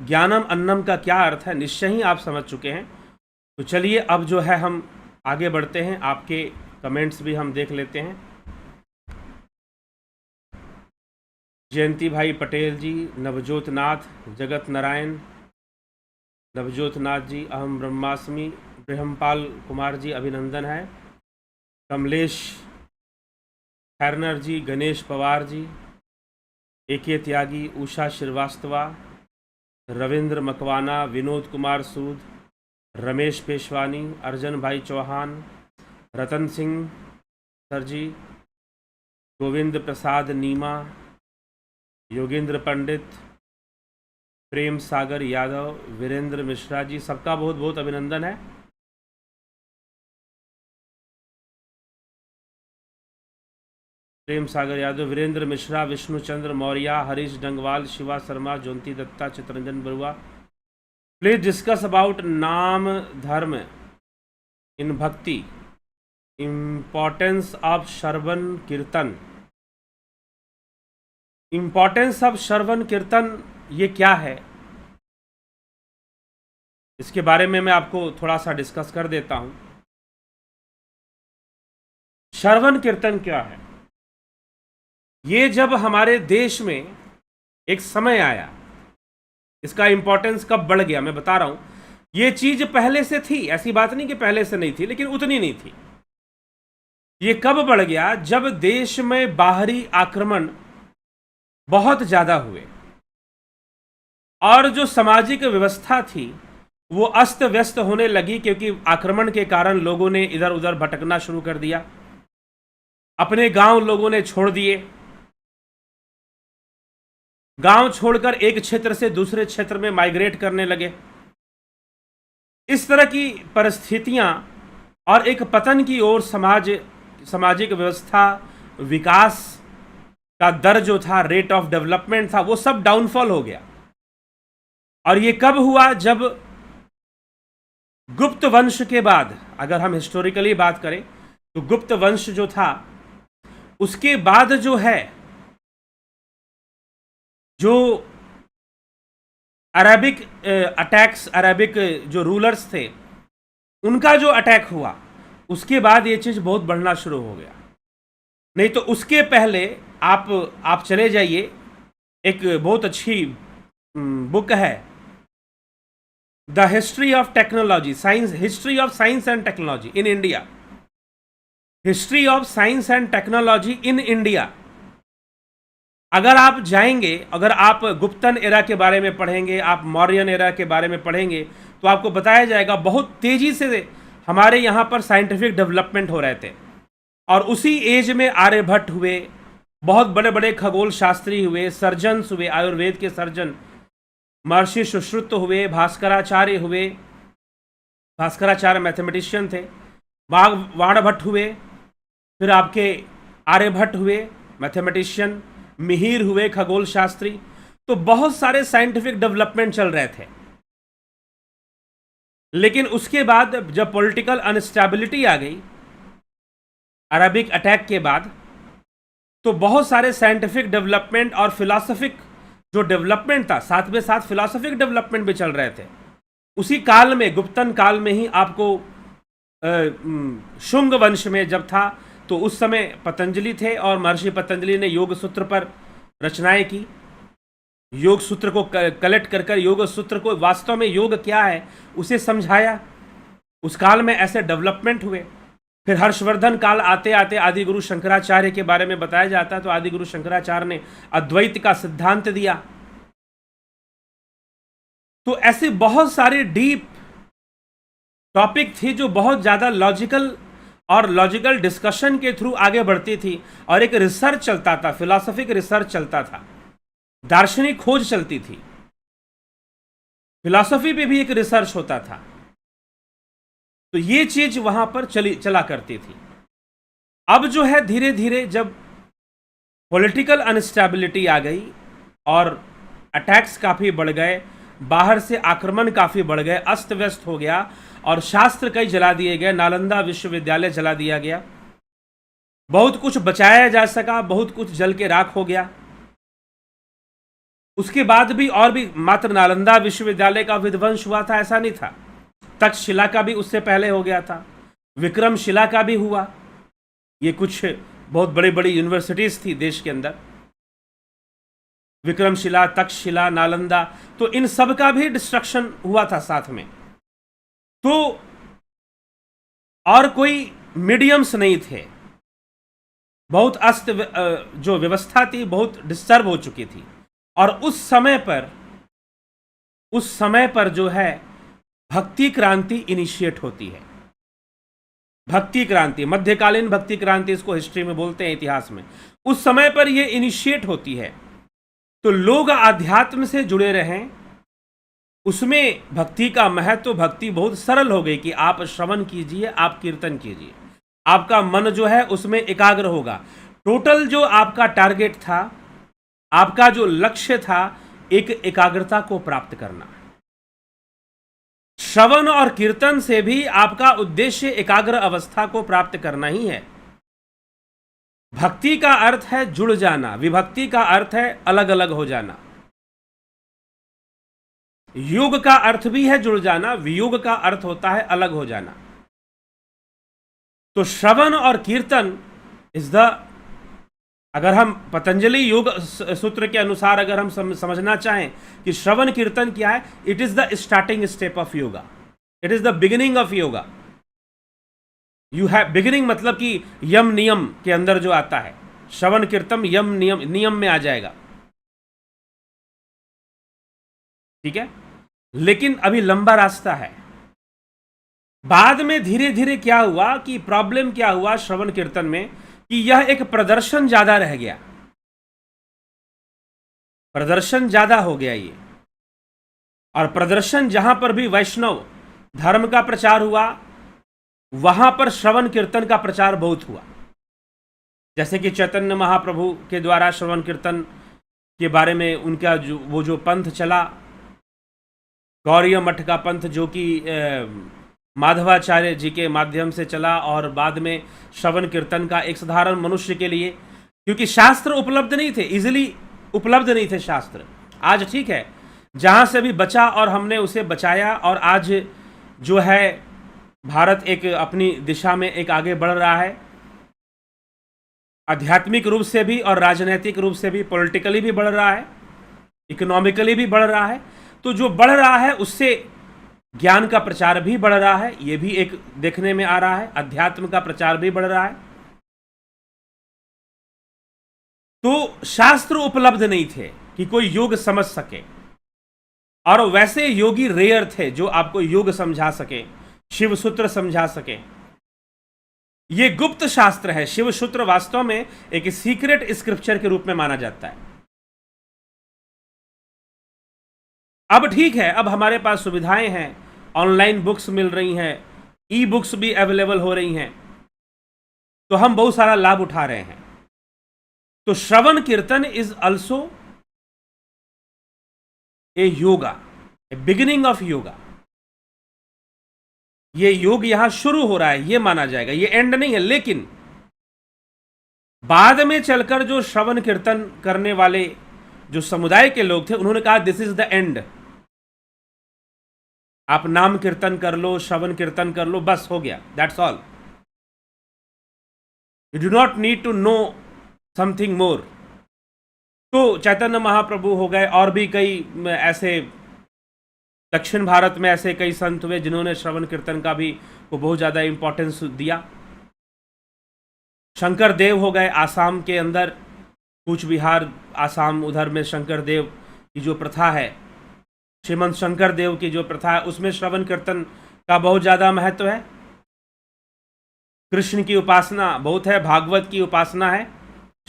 ज्ञानम अन्नम का क्या अर्थ है निश्चय ही आप समझ चुके हैं। तो चलिए अब जो है हम आगे बढ़ते हैं, आपके कमेंट्स भी हम देख लेते हैं। जयंती भाई पटेल जी, नवजोत नाथ, जगत नारायण, नवजोत नाथ जी, अहम ब्रह्मास्मि, ब्रह्मपाल कुमार जी अभिनंदन है, कमलेश खैरनर जी, गणेश पवार जी, एके त्यागी, उषा श्रीवास्तवा, रविंद्र मकवाना, विनोद कुमार सूद, रमेश पेशवानी, अर्जन भाई चौहान, रतन सिंह सर जी, गोविंद प्रसाद नीमा, योगेंद्र पंडित, प्रेम सागर यादव, वीरेंद्र मिश्रा जी, सबका बहुत बहुत अभिनंदन है। Prem Sagar Yadav, Virendra Mishra, Vishnuchandra Maurya, Harish Dangwal, Shiva Sharma, Jyoti Dutta, Chitranjan Barua. Please discuss about नाम धर्म इन भक्ति, इम्पोर्टेंस ऑफ श्रवण कीर्तन। इम्पोर्टेंस ऑफ श्रवण कीर्तन ये क्या है, इसके बारे में मैं आपको थोड़ा सा डिस्कस कर देता हूं। श्रवण कीर्तन क्या है? ये जब हमारे देश में एक समय आया, इसका इंपॉर्टेंस कब बढ़ गया मैं बता रहा हूं। ये चीज पहले से थी, ऐसी बात नहीं कि पहले से नहीं थी, लेकिन उतनी नहीं थी। ये कब बढ़ गया? जब देश में बाहरी आक्रमण बहुत ज्यादा हुए और जो सामाजिक व्यवस्था थी वो अस्त व्यस्त होने लगी, क्योंकि आक्रमण के कारण लोगों ने इधर उधर भटकना शुरू कर दिया, अपने गांव लोगों ने छोड़ दिए, गांव छोड़कर एक क्षेत्र से दूसरे क्षेत्र में माइग्रेट करने लगे। इस तरह की परिस्थितियां और एक पतन की ओर सामाजिक व्यवस्था, विकास का दर जो था, रेट ऑफ डेवलपमेंट था, वो सब डाउनफॉल हो गया। और ये कब हुआ? जब गुप्त वंश के बाद, अगर हम हिस्टोरिकली बात करें तो गुप्त वंश जो था उसके बाद जो है, जो अरेबिक अटैक्स, अरेबिक जो रूलर्स थे उनका जो अटैक हुआ, उसके बाद ये चीज बहुत बढ़ना शुरू हो गया। नहीं तो उसके पहले आप चले जाइए, एक बहुत अच्छी बुक है the history of technology, science, history of science and technology in India, history of science and technology in India. अगर आप जाएंगे, अगर आप गुप्तन एरा के बारे में पढ़ेंगे, आप मौर्यन एरा के बारे में पढ़ेंगे, तो आपको बताया जाएगा बहुत तेजी से हमारे यहाँ पर साइंटिफिक डेवलपमेंट हो रहे थे, और उसी एज में आर्यभट्ट हुए, बहुत बड़े बड़े खगोल शास्त्री हुए, सर्जन्स हुए, आयुर्वेद के सर्जन, महर्षि सुश्रुत हुए, भास्कराचार्य हुए, भास्कराचार्य मैथमेटिशियन थे, बाणभट्ट हुए, फिर आपके आर्यभट्ट हुए मैथमेटिशियन, मिहिर हुए खगोल शास्त्री। तो बहुत सारे साइंटिफिक डेवलपमेंट चल रहे थे। लेकिन उसके बाद जब पॉलिटिकल अनस्टेबिलिटी आ गई अरबिक अटैक के बाद, तो बहुत सारे साइंटिफिक डेवलपमेंट और फिलॉसफिक जो डेवलपमेंट था, साथ में साथ फिलॉसफिक डेवलपमेंट भी चल रहे थे। उसी काल में, गुप्तन काल में ही आपको शुंग वंश में जब था, तो उस समय पतंजलि थे, और महर्षि पतंजलि ने योग सूत्र पर रचनाएं की। योग सूत्र को कलेक्ट कर कर योग सूत्र को, वास्तव में योग क्या है उसे समझाया। उस काल में ऐसे डेवलपमेंट हुए। फिर हर्षवर्धन काल आते आते आदि गुरु शंकराचार्य के बारे में बताया जाता है, तो आदि गुरु शंकराचार्य ने अद्वैत का सिद्धांत दिया। तो ऐसे बहुत सारे डीप टॉपिक थी जो बहुत ज़्यादा लॉजिकल डिस्कशन के थ्रू आगे बढ़ती थी, और एक रिसर्च चलता था, फिलॉसफिक रिसर्च चलता था, दार्शनिक खोज चलती थी, फिलॉसफी पे भी एक रिसर्च होता था। तो ये चीज वहां पर चला करती थी। अब जो है धीरे धीरे जब पॉलिटिकल अनस्टेबिलिटी आ गई और अटैक्स काफी बढ़ गए, बाहर से आक्रमण काफी बढ़ गए, अस्त व्यस्त हो गया, और शास्त्र कई जला दिए गए, नालंदा विश्वविद्यालय जला दिया गया, बहुत कुछ बचाया जा सका, बहुत कुछ जल के राख हो गया। उसके बाद भी और भी मात्र नालंदा विश्वविद्यालय का विध्वंस हुआ था ऐसा नहीं था, तक्षशिला का भी उससे पहले हो गया था, विक्रमशिला का भी हुआ। ये कुछ बहुत बड़ी बड़ी यूनिवर्सिटीज थी देश के अंदर, विक्रमशिला, तक्षशिला, नालंदा, तो इन सब का भी डिस्ट्रक्शन हुआ था साथ में। तो और कोई मीडियम्स नहीं थे, बहुत अस्त जो व्यवस्था थी बहुत डिस्टर्ब हो चुकी थी। और उस समय पर जो है भक्ति क्रांति इनिशिएट होती है। भक्ति क्रांति, मध्यकालीन भक्ति क्रांति इसको हिस्ट्री में बोलते हैं, इतिहास में। उस समय पर यह इनिशिएट होती है, तो लोग आध्यात्म से जुड़े रहें, उसमें भक्ति का महत्व, भक्ति बहुत सरल हो गई कि आप श्रवण कीजिए, आप कीर्तन कीजिए, आपका मन जो है उसमें एकाग्र होगा। टोटल जो आपका टारगेट था, आपका जो लक्ष्य था, एक एकाग्रता को प्राप्त करना। श्रवण और कीर्तन से भी आपका उद्देश्य एकाग्र अवस्था को प्राप्त करना ही है। भक्ति का अर्थ है जुड़ जाना, विभक्ति का अर्थ है अलग अलग हो जाना। योग का अर्थ भी है जुड़ जाना, वियोग का अर्थ होता है अलग हो जाना। तो श्रवण और कीर्तन इज द, अगर हम पतंजलि योग सूत्र के अनुसार अगर हम समझना चाहें कि श्रवण कीर्तन क्या है, it is the starting step of yoga, it is the beginning of yoga. You have beginning, मतलब कि यम नियम के अंदर जो आता है, श्रवण कीर्तन यम नियम में आ जाएगा, ठीक है। लेकिन अभी लंबा रास्ता है। बाद में धीरे धीरे क्या हुआ कि प्रॉब्लम क्या हुआ श्रवण कीर्तन में, कि यह एक प्रदर्शन ज्यादा रह गया, प्रदर्शन ज्यादा हो गया ये। और प्रदर्शन जहां पर भी वैष्णव धर्म का प्रचार हुआ, वहां पर श्रवण कीर्तन का प्रचार बहुत हुआ। जैसे कि चैतन्य महाप्रभु के द्वारा श्रवण कीर्तन के बारे में उनका वो जो पंथ चला, गौड़ीय मठ का पंथ, जो कि माधवाचार्य जी के माध्यम से चला, और बाद में श्रवण कीर्तन का एक साधारण मनुष्य के लिए, क्योंकि शास्त्र उपलब्ध नहीं थे, इजीली उपलब्ध नहीं थे शास्त्र। आज ठीक है, जहां से भी बचा और हमने उसे बचाया, और आज जो है भारत एक अपनी दिशा में एक आगे बढ़ रहा है, आध्यात्मिक रूप से भी और राजनीतिक रूप से भी, पॉलिटिकली भी बढ़ रहा है, इकोनॉमिकली भी बढ़ रहा है। तो जो बढ़ रहा है उससे ज्ञान का प्रचार भी बढ़ रहा है, ये भी एक देखने में आ रहा है, अध्यात्म का प्रचार भी बढ़ रहा है। तो शास्त्र उपलब्ध नहीं थे कि कोई योग समझ सके, और वैसे योगी रेयर थे जो आपको योग समझा सके। शिव सूत्र समझा सके। ये गुप्त शास्त्र है। शिव सूत्र वास्तव में एक सीक्रेट स्क्रिप्चर के रूप में माना जाता है। अब ठीक है, अब हमारे पास सुविधाएं हैं, ऑनलाइन बुक्स मिल रही हैं, ई बुक्स भी अवेलेबल हो रही हैं, तो हम बहुत सारा लाभ उठा रहे हैं। तो श्रवण कीर्तन is also a yoga, A beginning of yoga. ये योग यहां शुरू हो रहा है, ये माना जाएगा, ये एंड नहीं है। लेकिन बाद में चलकर जो श्रवण कीर्तन करने वाले जो समुदाय के लोग थे, उन्होंने कहा दिस इज द एंड। आप नाम कीर्तन कर लो, श्रवण कीर्तन कर लो, बस हो गया, that's all. You do not need to know something more. तो चैतन्य महाप्रभु हो गए, और भी कई ऐसे दक्षिण भारत में ऐसे कई संत हुए जिन्होंने श्रवण कीर्तन का भी को बहुत ज़्यादा इंपॉर्टेंस दिया। शंकर देव हो गए, आसाम के अंदर, कूच बिहार, आसाम, उधर में शंकर देव की जो प्रथा है, श्रीमंत शंकर देव की जो प्रथा है, उसमें श्रवण कीर्तन का बहुत ज़्यादा महत्व है। कृष्ण की उपासना बहुत है, भागवत की उपासना है,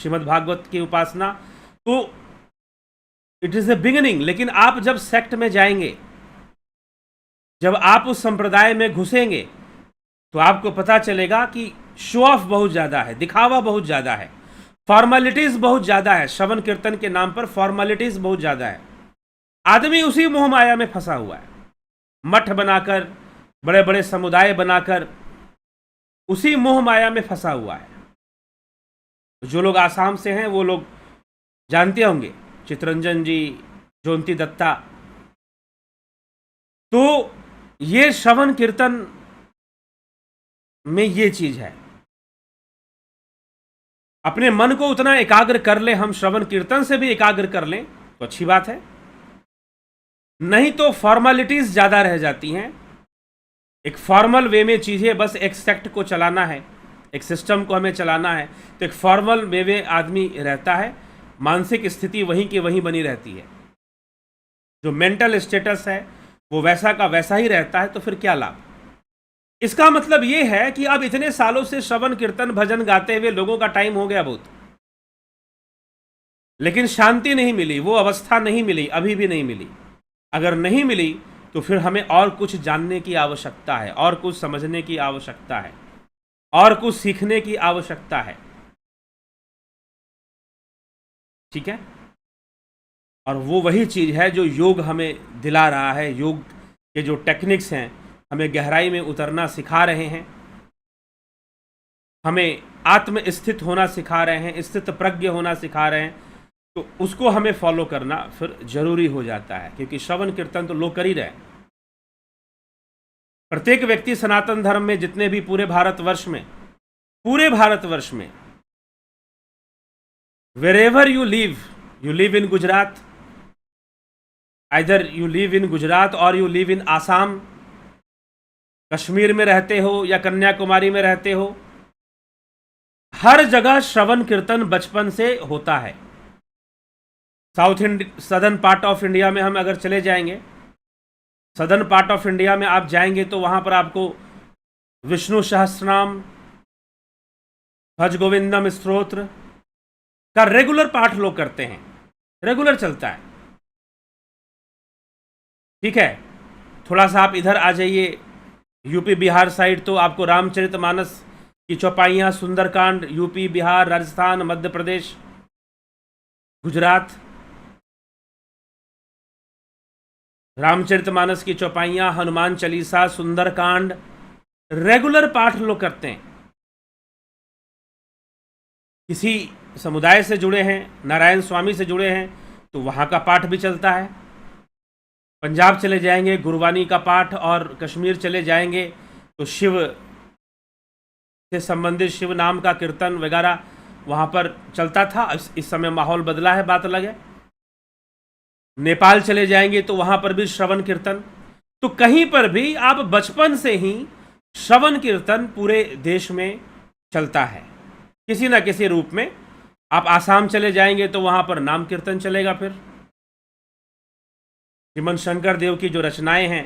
श्रीमद् भागवत की उपासना। तो इट इज़ ए बिगिनिंग। लेकिन आप जब सेक्ट में जाएंगे, जब आप उस संप्रदाय में घुसेंगे, तो आपको पता चलेगा कि शो ऑफ बहुत ज़्यादा है, दिखावा बहुत ज़्यादा है, फॉर्मेलिटीज़ बहुत ज़्यादा है। श्रवण कीर्तन के नाम पर फॉर्मेलिटीज़ बहुत ज़्यादा है। आदमी उसी मोह माया में फंसा हुआ है, मठ बनाकर, बड़े बड़े समुदाय बनाकर उसी मोह माया में फंसा हुआ है। जो लोग आसाम से हैं वो लोग जानते होंगे, चितरंजन जी, जोंती दत्ता। तो ये श्रवण कीर्तन में ये चीज है, अपने मन को उतना एकाग्र कर ले, हम श्रवण कीर्तन से भी एकाग्र कर लें तो अच्छी बात है, नहीं तो फॉर्मेलिटीज ज्यादा रह जाती हैं। एक फॉर्मल वे में चीजें, बस एक सेक्ट को चलाना है, एक सिस्टम को हमें चलाना है, तो एक फॉर्मल वे में आदमी रहता है, मानसिक स्थिति वहीं की वहीं बनी रहती है, जो मेंटल स्टेटस है वो वैसा का वैसा ही रहता है। तो फिर क्या लाभ? इसका मतलब ये है कि अब इतने सालों से श्रवण कीर्तन भजन गाते हुए लोगों का टाइम हो गया बहुत, लेकिन शांति नहीं मिली, वो अवस्था नहीं मिली, अभी भी नहीं मिली। अगर नहीं मिली तो फिर हमें और कुछ जानने की आवश्यकता है, और कुछ समझने की आवश्यकता है, और कुछ सीखने की आवश्यकता है। ठीक है? और वो वही चीज है जो योग हमें दिला रहा है। योग के जो टेक्निक्स हैं हमें गहराई में उतरना सिखा रहे हैं, हमें आत्मस्थित होना सिखा रहे हैं, स्थित प्रज्ञ होना सिखा रहे हैं। तो उसको हमें फॉलो करना फिर जरूरी हो जाता है, क्योंकि श्रवण कीर्तन तो लोग कर ही रहे हैं। प्रत्येक व्यक्ति सनातन धर्म में, जितने भी पूरे भारतवर्ष में wherever you live in Gujarat, either you live in Gujarat और you live in Assam, Kashmir में रहते हो या कन्याकुमारी में रहते हो, हर जगह श्रवण कीर्तन बचपन से होता है। सदर्न पार्ट ऑफ इंडिया में हम अगर चले जाएंगे, सदर्न पार्ट ऑफ इंडिया में आप जाएंगे तो वहां पर आपको विष्णु सहस्रनाम, भज गोविंदम स्तोत्र का रेगुलर पाठ लोग करते हैं, रेगुलर चलता है। ठीक है, थोड़ा सा आप इधर आ जाइए यूपी बिहार साइड, तो आपको रामचरितमानस की चौपाइयाँ, सुंदरकांड, यूपी, बिहार, राजस्थान, मध्य प्रदेश, गुजरात, रामचरितमानस की चौपाइयाँ, हनुमान चालीसा, सुंदरकांड, रेगुलर पाठ लोग करते हैं। किसी समुदाय से जुड़े हैं, नारायण स्वामी से जुड़े हैं, तो वहाँ का पाठ भी चलता है। पंजाब चले जाएंगे, गुरबानी का पाठ, और कश्मीर चले जाएंगे तो शिव से संबंधित शिव नाम का कीर्तन वगैरह वहाँ पर चलता था। इस समय माहौल बदला है, बात अलग है। नेपाल चले जाएंगे तो वहाँ पर भी श्रवण कीर्तन। तो कहीं पर भी आप बचपन से ही श्रवण कीर्तन पूरे देश में चलता है किसी न किसी रूप में। आप आसाम चले जाएंगे तो वहाँ पर नाम कीर्तन चलेगा। फिर श्रीमंत शंकर देव की जो रचनाएं हैं,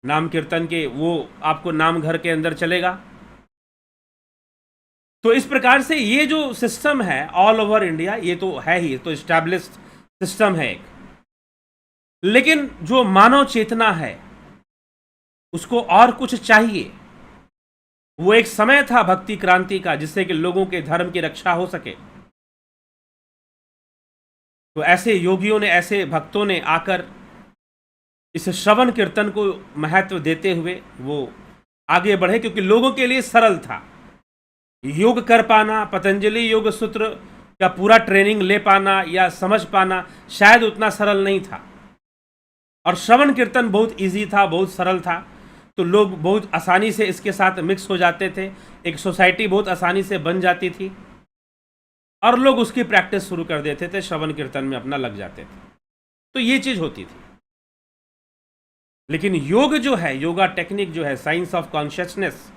नाम कीर्तन के, वो आपको नाम घर के अंदर चलेगा। तो इस प्रकार से ये जो सिस्टम है ऑल ओवर इंडिया, ये तो है ही, तो इस्टेब्लिश्ड सिस्टम है एक। लेकिन जो मानव चेतना है उसको और कुछ चाहिए। वो एक समय था भक्ति क्रांति का, जिससे कि लोगों के धर्म की रक्षा हो सके। तो ऐसे योगियों ने, ऐसे भक्तों ने आकर इस श्रवण कीर्तन को महत्व देते हुए वो आगे बढ़े, क्योंकि लोगों के लिए सरल था। योग कर पाना, पतंजलि योग सूत्र का पूरा ट्रेनिंग ले पाना या समझ पाना शायद उतना सरल नहीं था। और श्रवण कीर्तन बहुत इजी था, बहुत सरल था, तो लोग बहुत आसानी से इसके साथ मिक्स हो जाते थे। एक सोसाइटी बहुत आसानी से बन जाती थी और लोग उसकी प्रैक्टिस शुरू कर देते थे, श्रवण कीर्तन में अपना लग जाते थे। तो ये चीज होती थी। लेकिन योग जो है, योगा टेक्निक जो है, साइंस ऑफ कॉन्शियसनेस,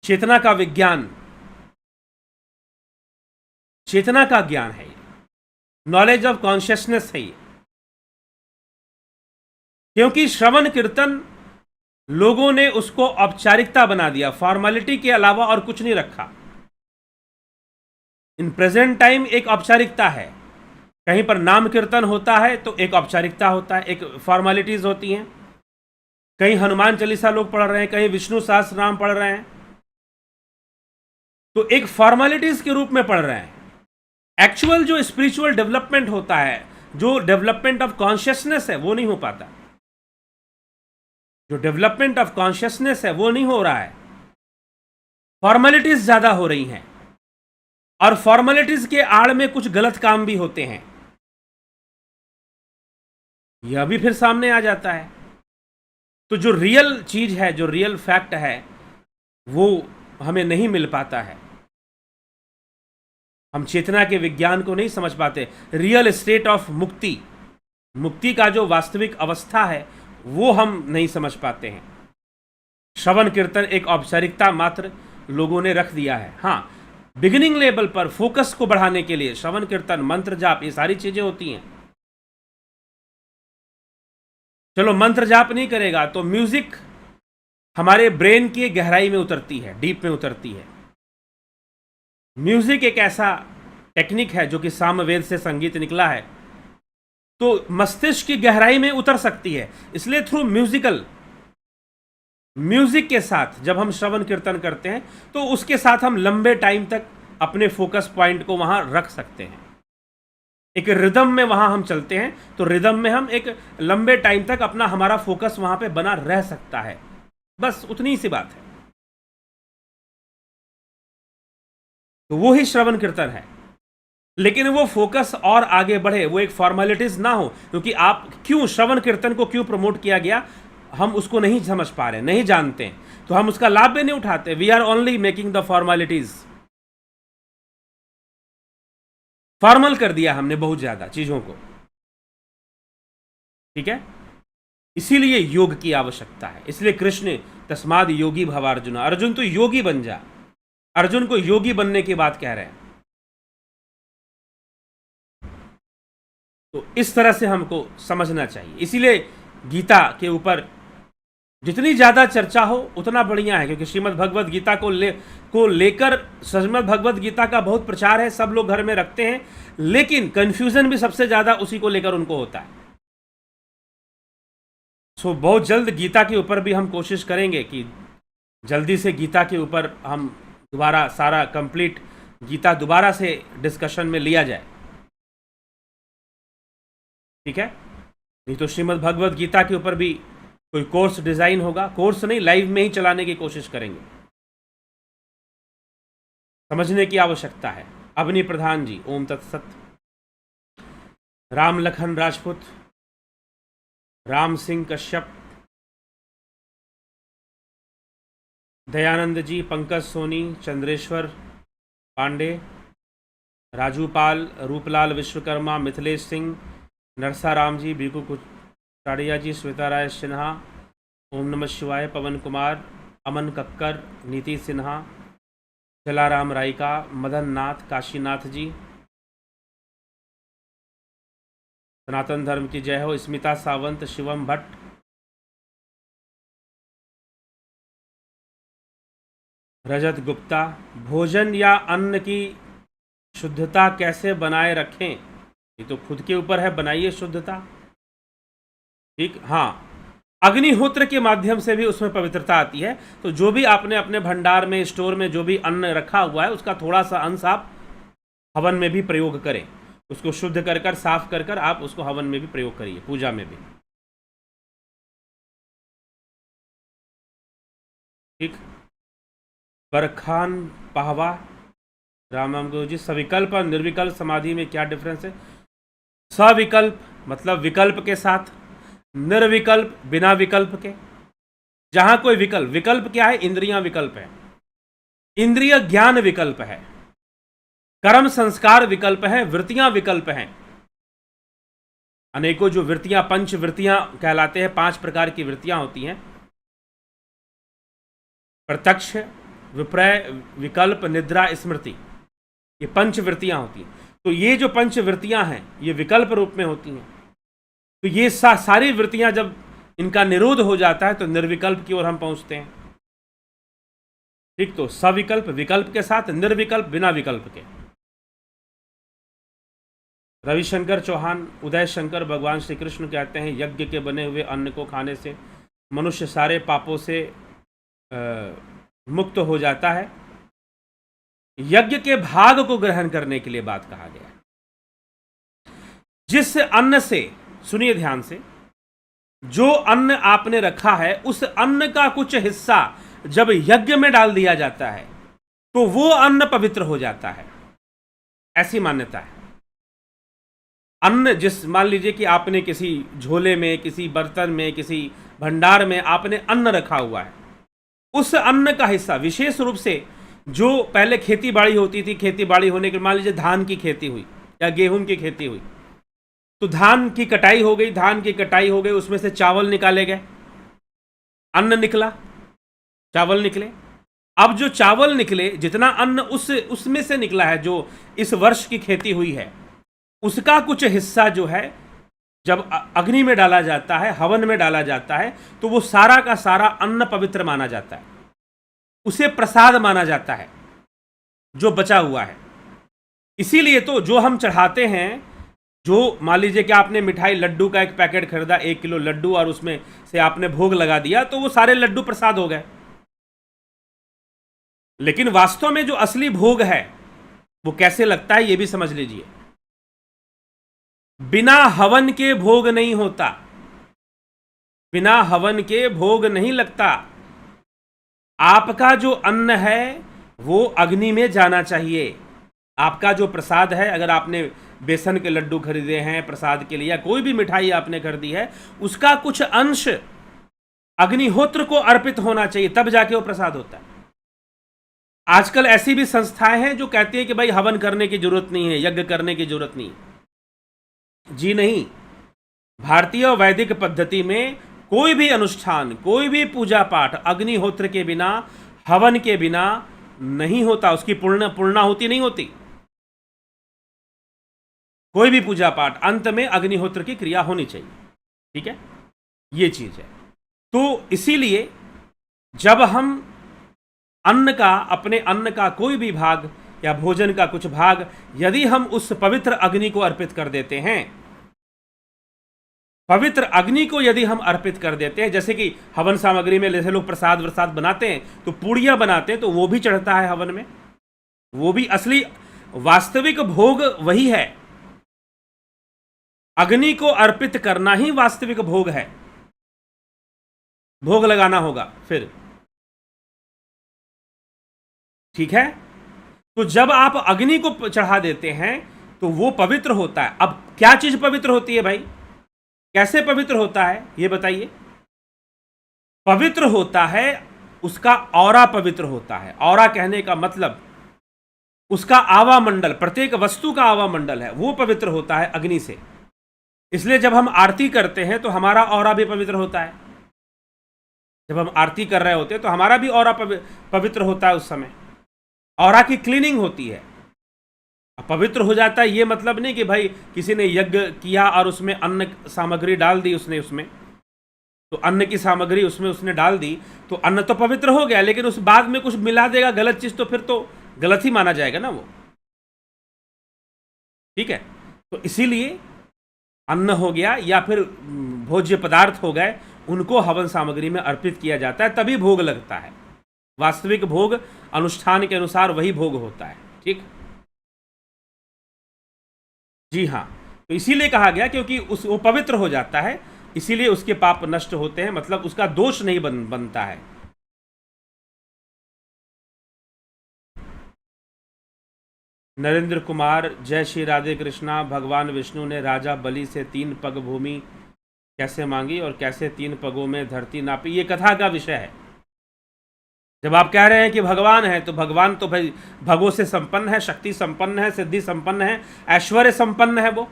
चेतना का विज्ञान, चेतना का ज्ञान है ये, नॉलेज ऑफ कॉन्शियसनेस है ये। क्योंकि श्रवण कीर्तन लोगों ने उसको औपचारिकता बना दिया, फॉर्मेलिटी के अलावा और कुछ नहीं रखा। इन प्रेजेंट टाइम एक औपचारिकता है, कहीं पर नाम कीर्तन होता है तो एक औपचारिकता होता है, एक फॉर्मेलिटीज होती हैं। कहीं हनुमान चालीसा लोग पढ़ रहे हैं, कहीं विष्णु सहस्त्र नाम पढ़ रहे हैं, तो एक फॉर्मेलिटीज के रूप में पढ़ रहे हैं। एक्चुअल जो स्पिरिचुअल डेवलपमेंट होता है, जो डेवलपमेंट ऑफ कॉन्शियसनेस है, वो नहीं हो पाता। जो डेवलपमेंट ऑफ कॉन्शियसनेस है वो नहीं हो रहा है, फॉर्मेलिटीज ज्यादा हो रही हैं, और फॉर्मेलिटीज के आड़ में कुछ गलत काम भी होते हैं। यह भी फिर सामने आ जाता है। तो जो रियल चीज है, जो रियल फैक्ट है, वो हमें नहीं मिल पाता है। हम चेतना के विज्ञान को नहीं समझ पाते। रियल स्टेट ऑफ मुक्ति, मुक्ति का जो वास्तविक अवस्था है, वो हम नहीं समझ पाते हैं। श्रवण कीर्तन एक औपचारिकता मात्र लोगों ने रख दिया है। हाँ, बिगिनिंग लेवल पर फोकस को बढ़ाने के लिए श्रवण कीर्तन, मंत्र जाप, ये सारी चीजें होती हैं। चलो मंत्र जाप नहीं करेगा तो म्यूजिक हमारे ब्रेन की गहराई में उतरती है, डीप में उतरती है। म्यूजिक एक ऐसा टेक्निक है जो कि सामवेद से संगीत निकला है, तो मस्तिष्क की गहराई में उतर सकती है। इसलिए थ्रू म्यूजिक के साथ जब हम श्रवण कीर्तन करते हैं तो उसके साथ हम लंबे टाइम तक अपने फोकस पॉइंट को वहां रख सकते हैं। एक रिदम में वहां हम चलते हैं, तो रिदम में हम एक लंबे टाइम तक अपना, हमारा फोकस वहां पे बना रह सकता है। बस उतनी सी बात है। तो वो ही श्रवण कीर्तन है। लेकिन वो फोकस और आगे बढ़े, वो एक फॉर्मेलिटीज ना हो। क्योंकि आप क्यों श्रवण कीर्तन को क्यों प्रमोट किया गया, हम उसको नहीं समझ पा रहे, नहीं जानते, तो हम उसका लाभ भी नहीं उठाते। We are only making the formalities. Formal कर दिया हमने बहुत ज्यादा चीजों को, ठीक है। इसीलिए योग की आवश्यकता है। इसलिए कृष्ण तस्माद योगी भवार्जुन, अर्जुन तो योगी बन जा, अर्जुन को योगी बनने की बात कह रहे हैं। तो इस तरह से हमको समझना चाहिए। इसीलिए गीता के ऊपर जितनी ज्यादा चर्चा हो उतना बढ़िया है, क्योंकि श्रीमद् भगवद गीता को लेकर श्रीमद् भगवद गीता का बहुत प्रचार है, सब लोग घर में रखते हैं, लेकिन कंफ्यूजन भी सबसे ज्यादा उसी को लेकर उनको होता है। सो बहुत जल्द गीता के ऊपर भी हम कोशिश करेंगे कि जल्दी से गीता के ऊपर हम दोबारा सारा कंप्लीट गीता दोबारा से डिस्कशन में लिया जाए, ठीक है। नहीं तो श्रीमद् भगवद गीता के ऊपर भी कोई कोर्स डिजाइन होगा, कोर्स नहीं, लाइव में ही चलाने की कोशिश करेंगे। समझने की आवश्यकता है। अवनी प्रधान जी, ओम तत्सत। राम लखन राजपूत, राम सिंह कश्यप, दयानंद जी, पंकज सोनी, चंद्रेश्वर पांडे, राजू पाल, रूपलाल विश्वकर्मा, मिथिलेश सिंह, नरसाराम जी, बीकू कुचाड़िया जी, श्वेता राय सिन्हा, ओम नमः शिवाय, पवन कुमार, अमन कक्कर, नीति सिन्हा, जलाराम रायका, मदन नाथ, काशीनाथ जी, सनातन धर्म की जय हो, स्मिता सावंत, शिवम भट्ट, रजत गुप्ता, भोजन या अन्न की शुद्धता कैसे बनाए रखें? ये तो खुद के ऊपर है, बनाइए शुद्धता। ठीक, हाँ, अग्निहोत्र के माध्यम से भी उसमें पवित्रता आती है। तो जो भी आपने अपने भंडार में, स्टोर में जो भी अन्न रखा हुआ है, उसका थोड़ा सा अंश आप हवन में भी प्रयोग करें। उसको शुद्ध कर कर, साफ कर कर आप उसको हवन में भी प्रयोग करिए, पूजा में भी। ठीक। बरखान पाहवा, राम राम गुरु जी, सविकल्प और निर्विकल्प समाधि में क्या डिफरेंस है? सविकल्प मतलब विकल्प के साथ, निर्विकल्प बिना विकल्प के। जहां कोई विकल्प, विकल्प क्या है? इंद्रियां विकल्प है, इंद्रिय ज्ञान विकल्प है, कर्म संस्कार विकल्प है, वृत्तियां विकल्प हैं। अनेकों जो वृत्तियां, पंच वृत्तियां कहलाते हैं, 5 प्रकार की वृत्तियां होती हैं: प्रत्यक्ष, विपर्य, विकल्प, निद्रा, स्मृति। ये पंच वृत्तियां होती हैं। तो ये जो पंच वृत्तियां हैं, ये विकल्प रूप में होती हैं। तो ये सारी वृत्तियां जब इनका निरोध हो जाता है तो निर्विकल्प की ओर हम पहुंचते हैं। ठीक, तो सविकल्प विकल्प के साथ, निर्विकल्प बिना विकल्प के। रविशंकर चौहान, उदय शंकर, भगवान श्री कृष्ण कहते हैं यज्ञ के बने हुए अन्न को खाने से मनुष्य सारे पापों से मुक्त हो जाता है। यज्ञ के भाग को ग्रहण करने के लिए बात कहा गया है। जिस अन्न से, सुनिए ध्यान से, जो अन्न आपने रखा है, उस अन्न का कुछ हिस्सा जब यज्ञ में डाल दिया जाता है तो वो अन्न पवित्र हो जाता है, ऐसी मान्यता है। अन्न, जिस, मान लीजिए कि आपने किसी झोले में, किसी बर्तन में, किसी भंडार में आपने अन्न रखा हुआ है, उस अन्न का हिस्सा, विशेष रूप से जो पहले खेती बाड़ी होती थी, खेती बाड़ी होने के, मान लीजिए धान की खेती हुई या गेहूं की खेती हुई, तो धान की कटाई हो गई, धान की कटाई हो गई, उसमें से चावल निकाले गए, अन्न निकला, चावल निकले। अब जो चावल निकले, जितना अन्न उसमें से निकला है, जो इस वर्ष की खेती हुई है, उसका कुछ हिस्सा जो है जब अग्नि में डाला जाता है, हवन में डाला जाता है, तो वो सारा का सारा अन्न पवित्र माना जाता है, उसे प्रसाद माना जाता है जो बचा हुआ है। इसीलिए तो जो हम चढ़ाते हैं, जो मान लीजिए कि आपने मिठाई, लड्डू का एक पैकेट खरीदा, 1 किलो लड्डू, और उसमें से आपने भोग लगा दिया, तो वो सारे लड्डू प्रसाद हो गए। लेकिन वास्तव में जो असली भोग है वो कैसे लगता है, ये भी समझ लीजिए। बिना हवन के भोग नहीं होता, बिना हवन के भोग नहीं लगता। आपका जो अन्न है वो अग्नि में जाना चाहिए। आपका जो प्रसाद है, अगर आपने बेसन के लड्डू खरीदे हैं प्रसाद के लिए, या कोई भी मिठाई आपने खरीदी है, उसका कुछ अंश अग्निहोत्र को अर्पित होना चाहिए, तब जाके वो प्रसाद होता है। आजकल ऐसी भी संस्थाएं हैं जो कहती हैं कि भाई हवन करने की जरूरत नहीं है, यज्ञ करने की जरूरत नहीं है। जी नहीं, भारतीय वैदिक पद्धति में कोई भी अनुष्ठान, कोई भी पूजा पाठ अग्निहोत्र के बिना, हवन के बिना नहीं होता, उसकी पूर्णाहुति नहीं होती। कोई भी पूजा पाठ अंत में अग्निहोत्र की क्रिया होनी चाहिए। ठीक है, ये चीज है। तो इसीलिए जब हम अन्न का, अपने अन्न का कोई भी भाग या भोजन का कुछ भाग यदि हम उस पवित्र अग्नि को अर्पित कर देते हैं, पवित्र अग्नि को यदि हम अर्पित कर देते हैं, जैसे कि हवन सामग्री में जैसे लोग प्रसाद वरसाद बनाते हैं, तो पूड़ियां बनाते हैं, तो वो भी चढ़ता है हवन में, वो भी असली वास्तविक भोग वही है। अग्नि को अर्पित करना ही वास्तविक भोग है। भोग लगाना होगा फिर, ठीक है। तो जब आप अग्नि को चढ़ा देते हैं तो वो पवित्र होता है। अब क्या चीज पवित्र होती है भाई, कैसे पवित्र होता है ये बताइए। पवित्र होता है, उसका ऑरा पवित्र होता है। ऑरा कहने का मतलब उसका आवा मंडल, प्रत्येक वस्तु का आवा मंडल है, वो पवित्र होता है अग्नि से। इसलिए जब हम आरती करते हैं तो हमारा ऑरा भी पवित्र होता है। जब हम आरती कर रहे होते हैं तो हमारा भी ऑरा पवित्र होता है। उस समय ऑरा की क्लीनिंग होती है, पवित्र हो जाता है। ये मतलब नहीं कि भाई किसी ने यज्ञ किया और उसमें अन्न सामग्री डाल दी उसने उसमें, तो अन्न की सामग्री उसमें उसने डाल दी, तो अन्न तो पवित्र हो गया, लेकिन उस बाद में कुछ मिला देगा गलत चीज, तो फिर तो गलत ही माना जाएगा ना वो। ठीक है, तो इसीलिए अन्न हो गया या फिर भोज्य पदार्थ हो गए, उनको हवन सामग्री में अर्पित किया जाता है, तभी भोग लगता है। वास्तविक भोग अनुष्ठान के अनुसार वही भोग होता है। ठीक, जी हाँ, तो इसीलिए कहा गया क्योंकि वो पवित्र हो जाता है, इसीलिए उसके पाप नष्ट होते हैं, मतलब उसका दोष नहीं बनता है। नरेंद्र कुमार, जय श्री राधे कृष्णा। भगवान विष्णु ने राजा बलि से 3 पग भूमि कैसे मांगी और कैसे 3 पगों में धरती नापी, ये कथा का विषय है। जब आप कह रहे हैं कि भगवान है, तो भगवान तो भाई भगों से संपन्न है, शक्ति संपन्न है, सिद्धि संपन्न है, ऐश्वर्य संपन्न है। वो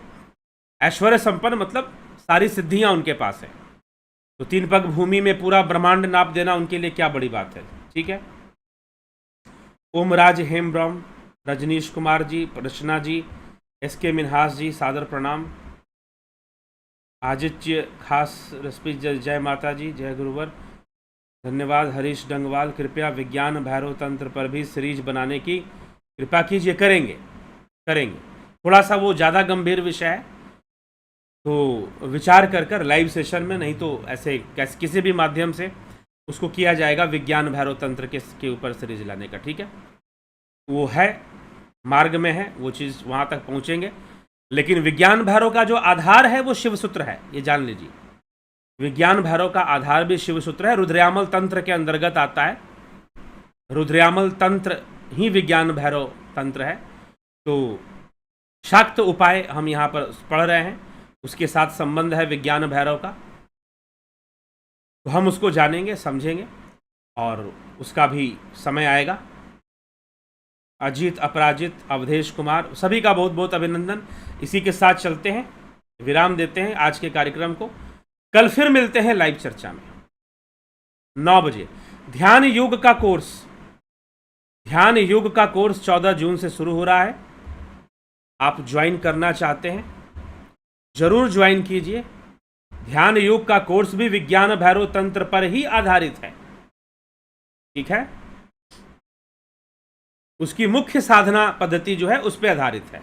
ऐश्वर्य संपन्न मतलब सारी सिद्धियां उनके पास है। तो 3 पग भूमि में पूरा ब्रह्मांड नाप देना उनके लिए क्या बड़ी बात है। ठीक है, ओमराज हेमब्रह्म, रजनीश कुमार जी, रचना जी, SK मिन्हास जी, सादर प्रणाम। आदित्य खास रेसिपी, जय माता जी, जय गुरुवर, धन्यवाद। हरीश डंगवाल, कृपया विज्ञान भैरव तंत्र पर भी सीरीज बनाने की कृपा कीजिए। करेंगे, थोड़ा सा वो ज़्यादा गंभीर विषय है, तो विचार कर लाइव सेशन में, नहीं तो ऐसे किसी भी माध्यम से उसको किया जाएगा विज्ञान भैरव तंत्र के ऊपर सीरीज लाने का। ठीक है, वो है, मार्ग में है, वो चीज़ वहाँ तक पहुँचेंगे। लेकिन विज्ञान भैरव का जो आधार है वो शिव सूत्र है, ये जान लीजिए। विज्ञान भैरव का आधार भी शिव सूत्र है, रुद्रयामल तंत्र के अंतर्गत आता है। रुद्रयामल तंत्र ही विज्ञान भैरव तंत्र है। तो शाक्त उपाय हम यहाँ पर पढ़ रहे हैं, उसके साथ संबंध है विज्ञान भैरव का, तो हम उसको जानेंगे, समझेंगे, और उसका भी समय आएगा। अजीत, अपराजित, अवधेश कुमार, सभी का बहुत बहुत अभिनंदन। इसी के साथ चलते हैं, विराम देते हैं आज के कार्यक्रम को। कल फिर मिलते हैं लाइव चर्चा में 9 बजे। ध्यान योग का कोर्स 14 जून से शुरू हो रहा है। आप ज्वाइन करना चाहते हैं, जरूर ज्वाइन कीजिए। ध्यान योग का कोर्स भी विज्ञान भैरव तंत्र पर ही आधारित है। ठीक है, उसकी मुख्य साधना पद्धति जो है उस पर आधारित है,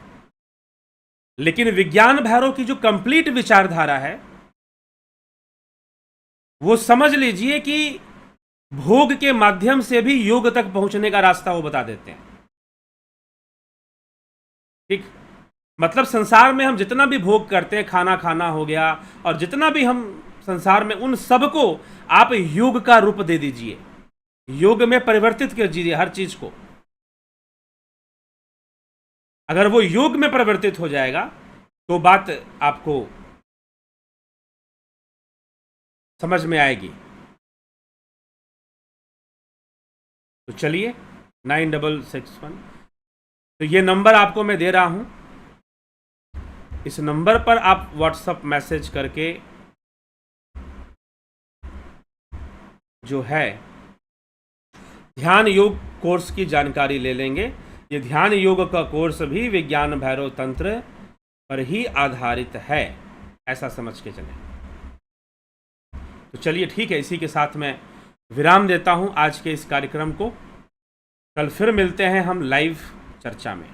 लेकिन विज्ञान भैरव की जो कंप्लीट विचारधारा है, वो समझ लीजिए कि भोग के माध्यम से भी योग तक पहुंचने का रास्ता वो बता देते हैं। ठीक, मतलब संसार में हम जितना भी भोग करते हैं, खाना खाना हो गया, और जितना भी हम संसार में, उन सबको आप योग का रूप दे दीजिए, योग में परिवर्तित कर दीजिए हर चीज को। अगर वो योग में परिवर्तित हो जाएगा तो बात आपको समझ में आएगी। तो चलिए, 9661, तो ये नंबर आपको मैं दे रहा हूं, इस नंबर पर आप व्हाट्सएप मैसेज करके जो है ध्यान योग कोर्स की जानकारी ले लेंगे। ये ध्यान योग का कोर्स भी विज्ञान भैरव तंत्र पर ही आधारित है, ऐसा समझ के चलें। तो चलिए ठीक है, इसी के साथ मैं विराम देता हूं आज के इस कार्यक्रम को। कल फिर मिलते हैं हम लाइव चर्चा में।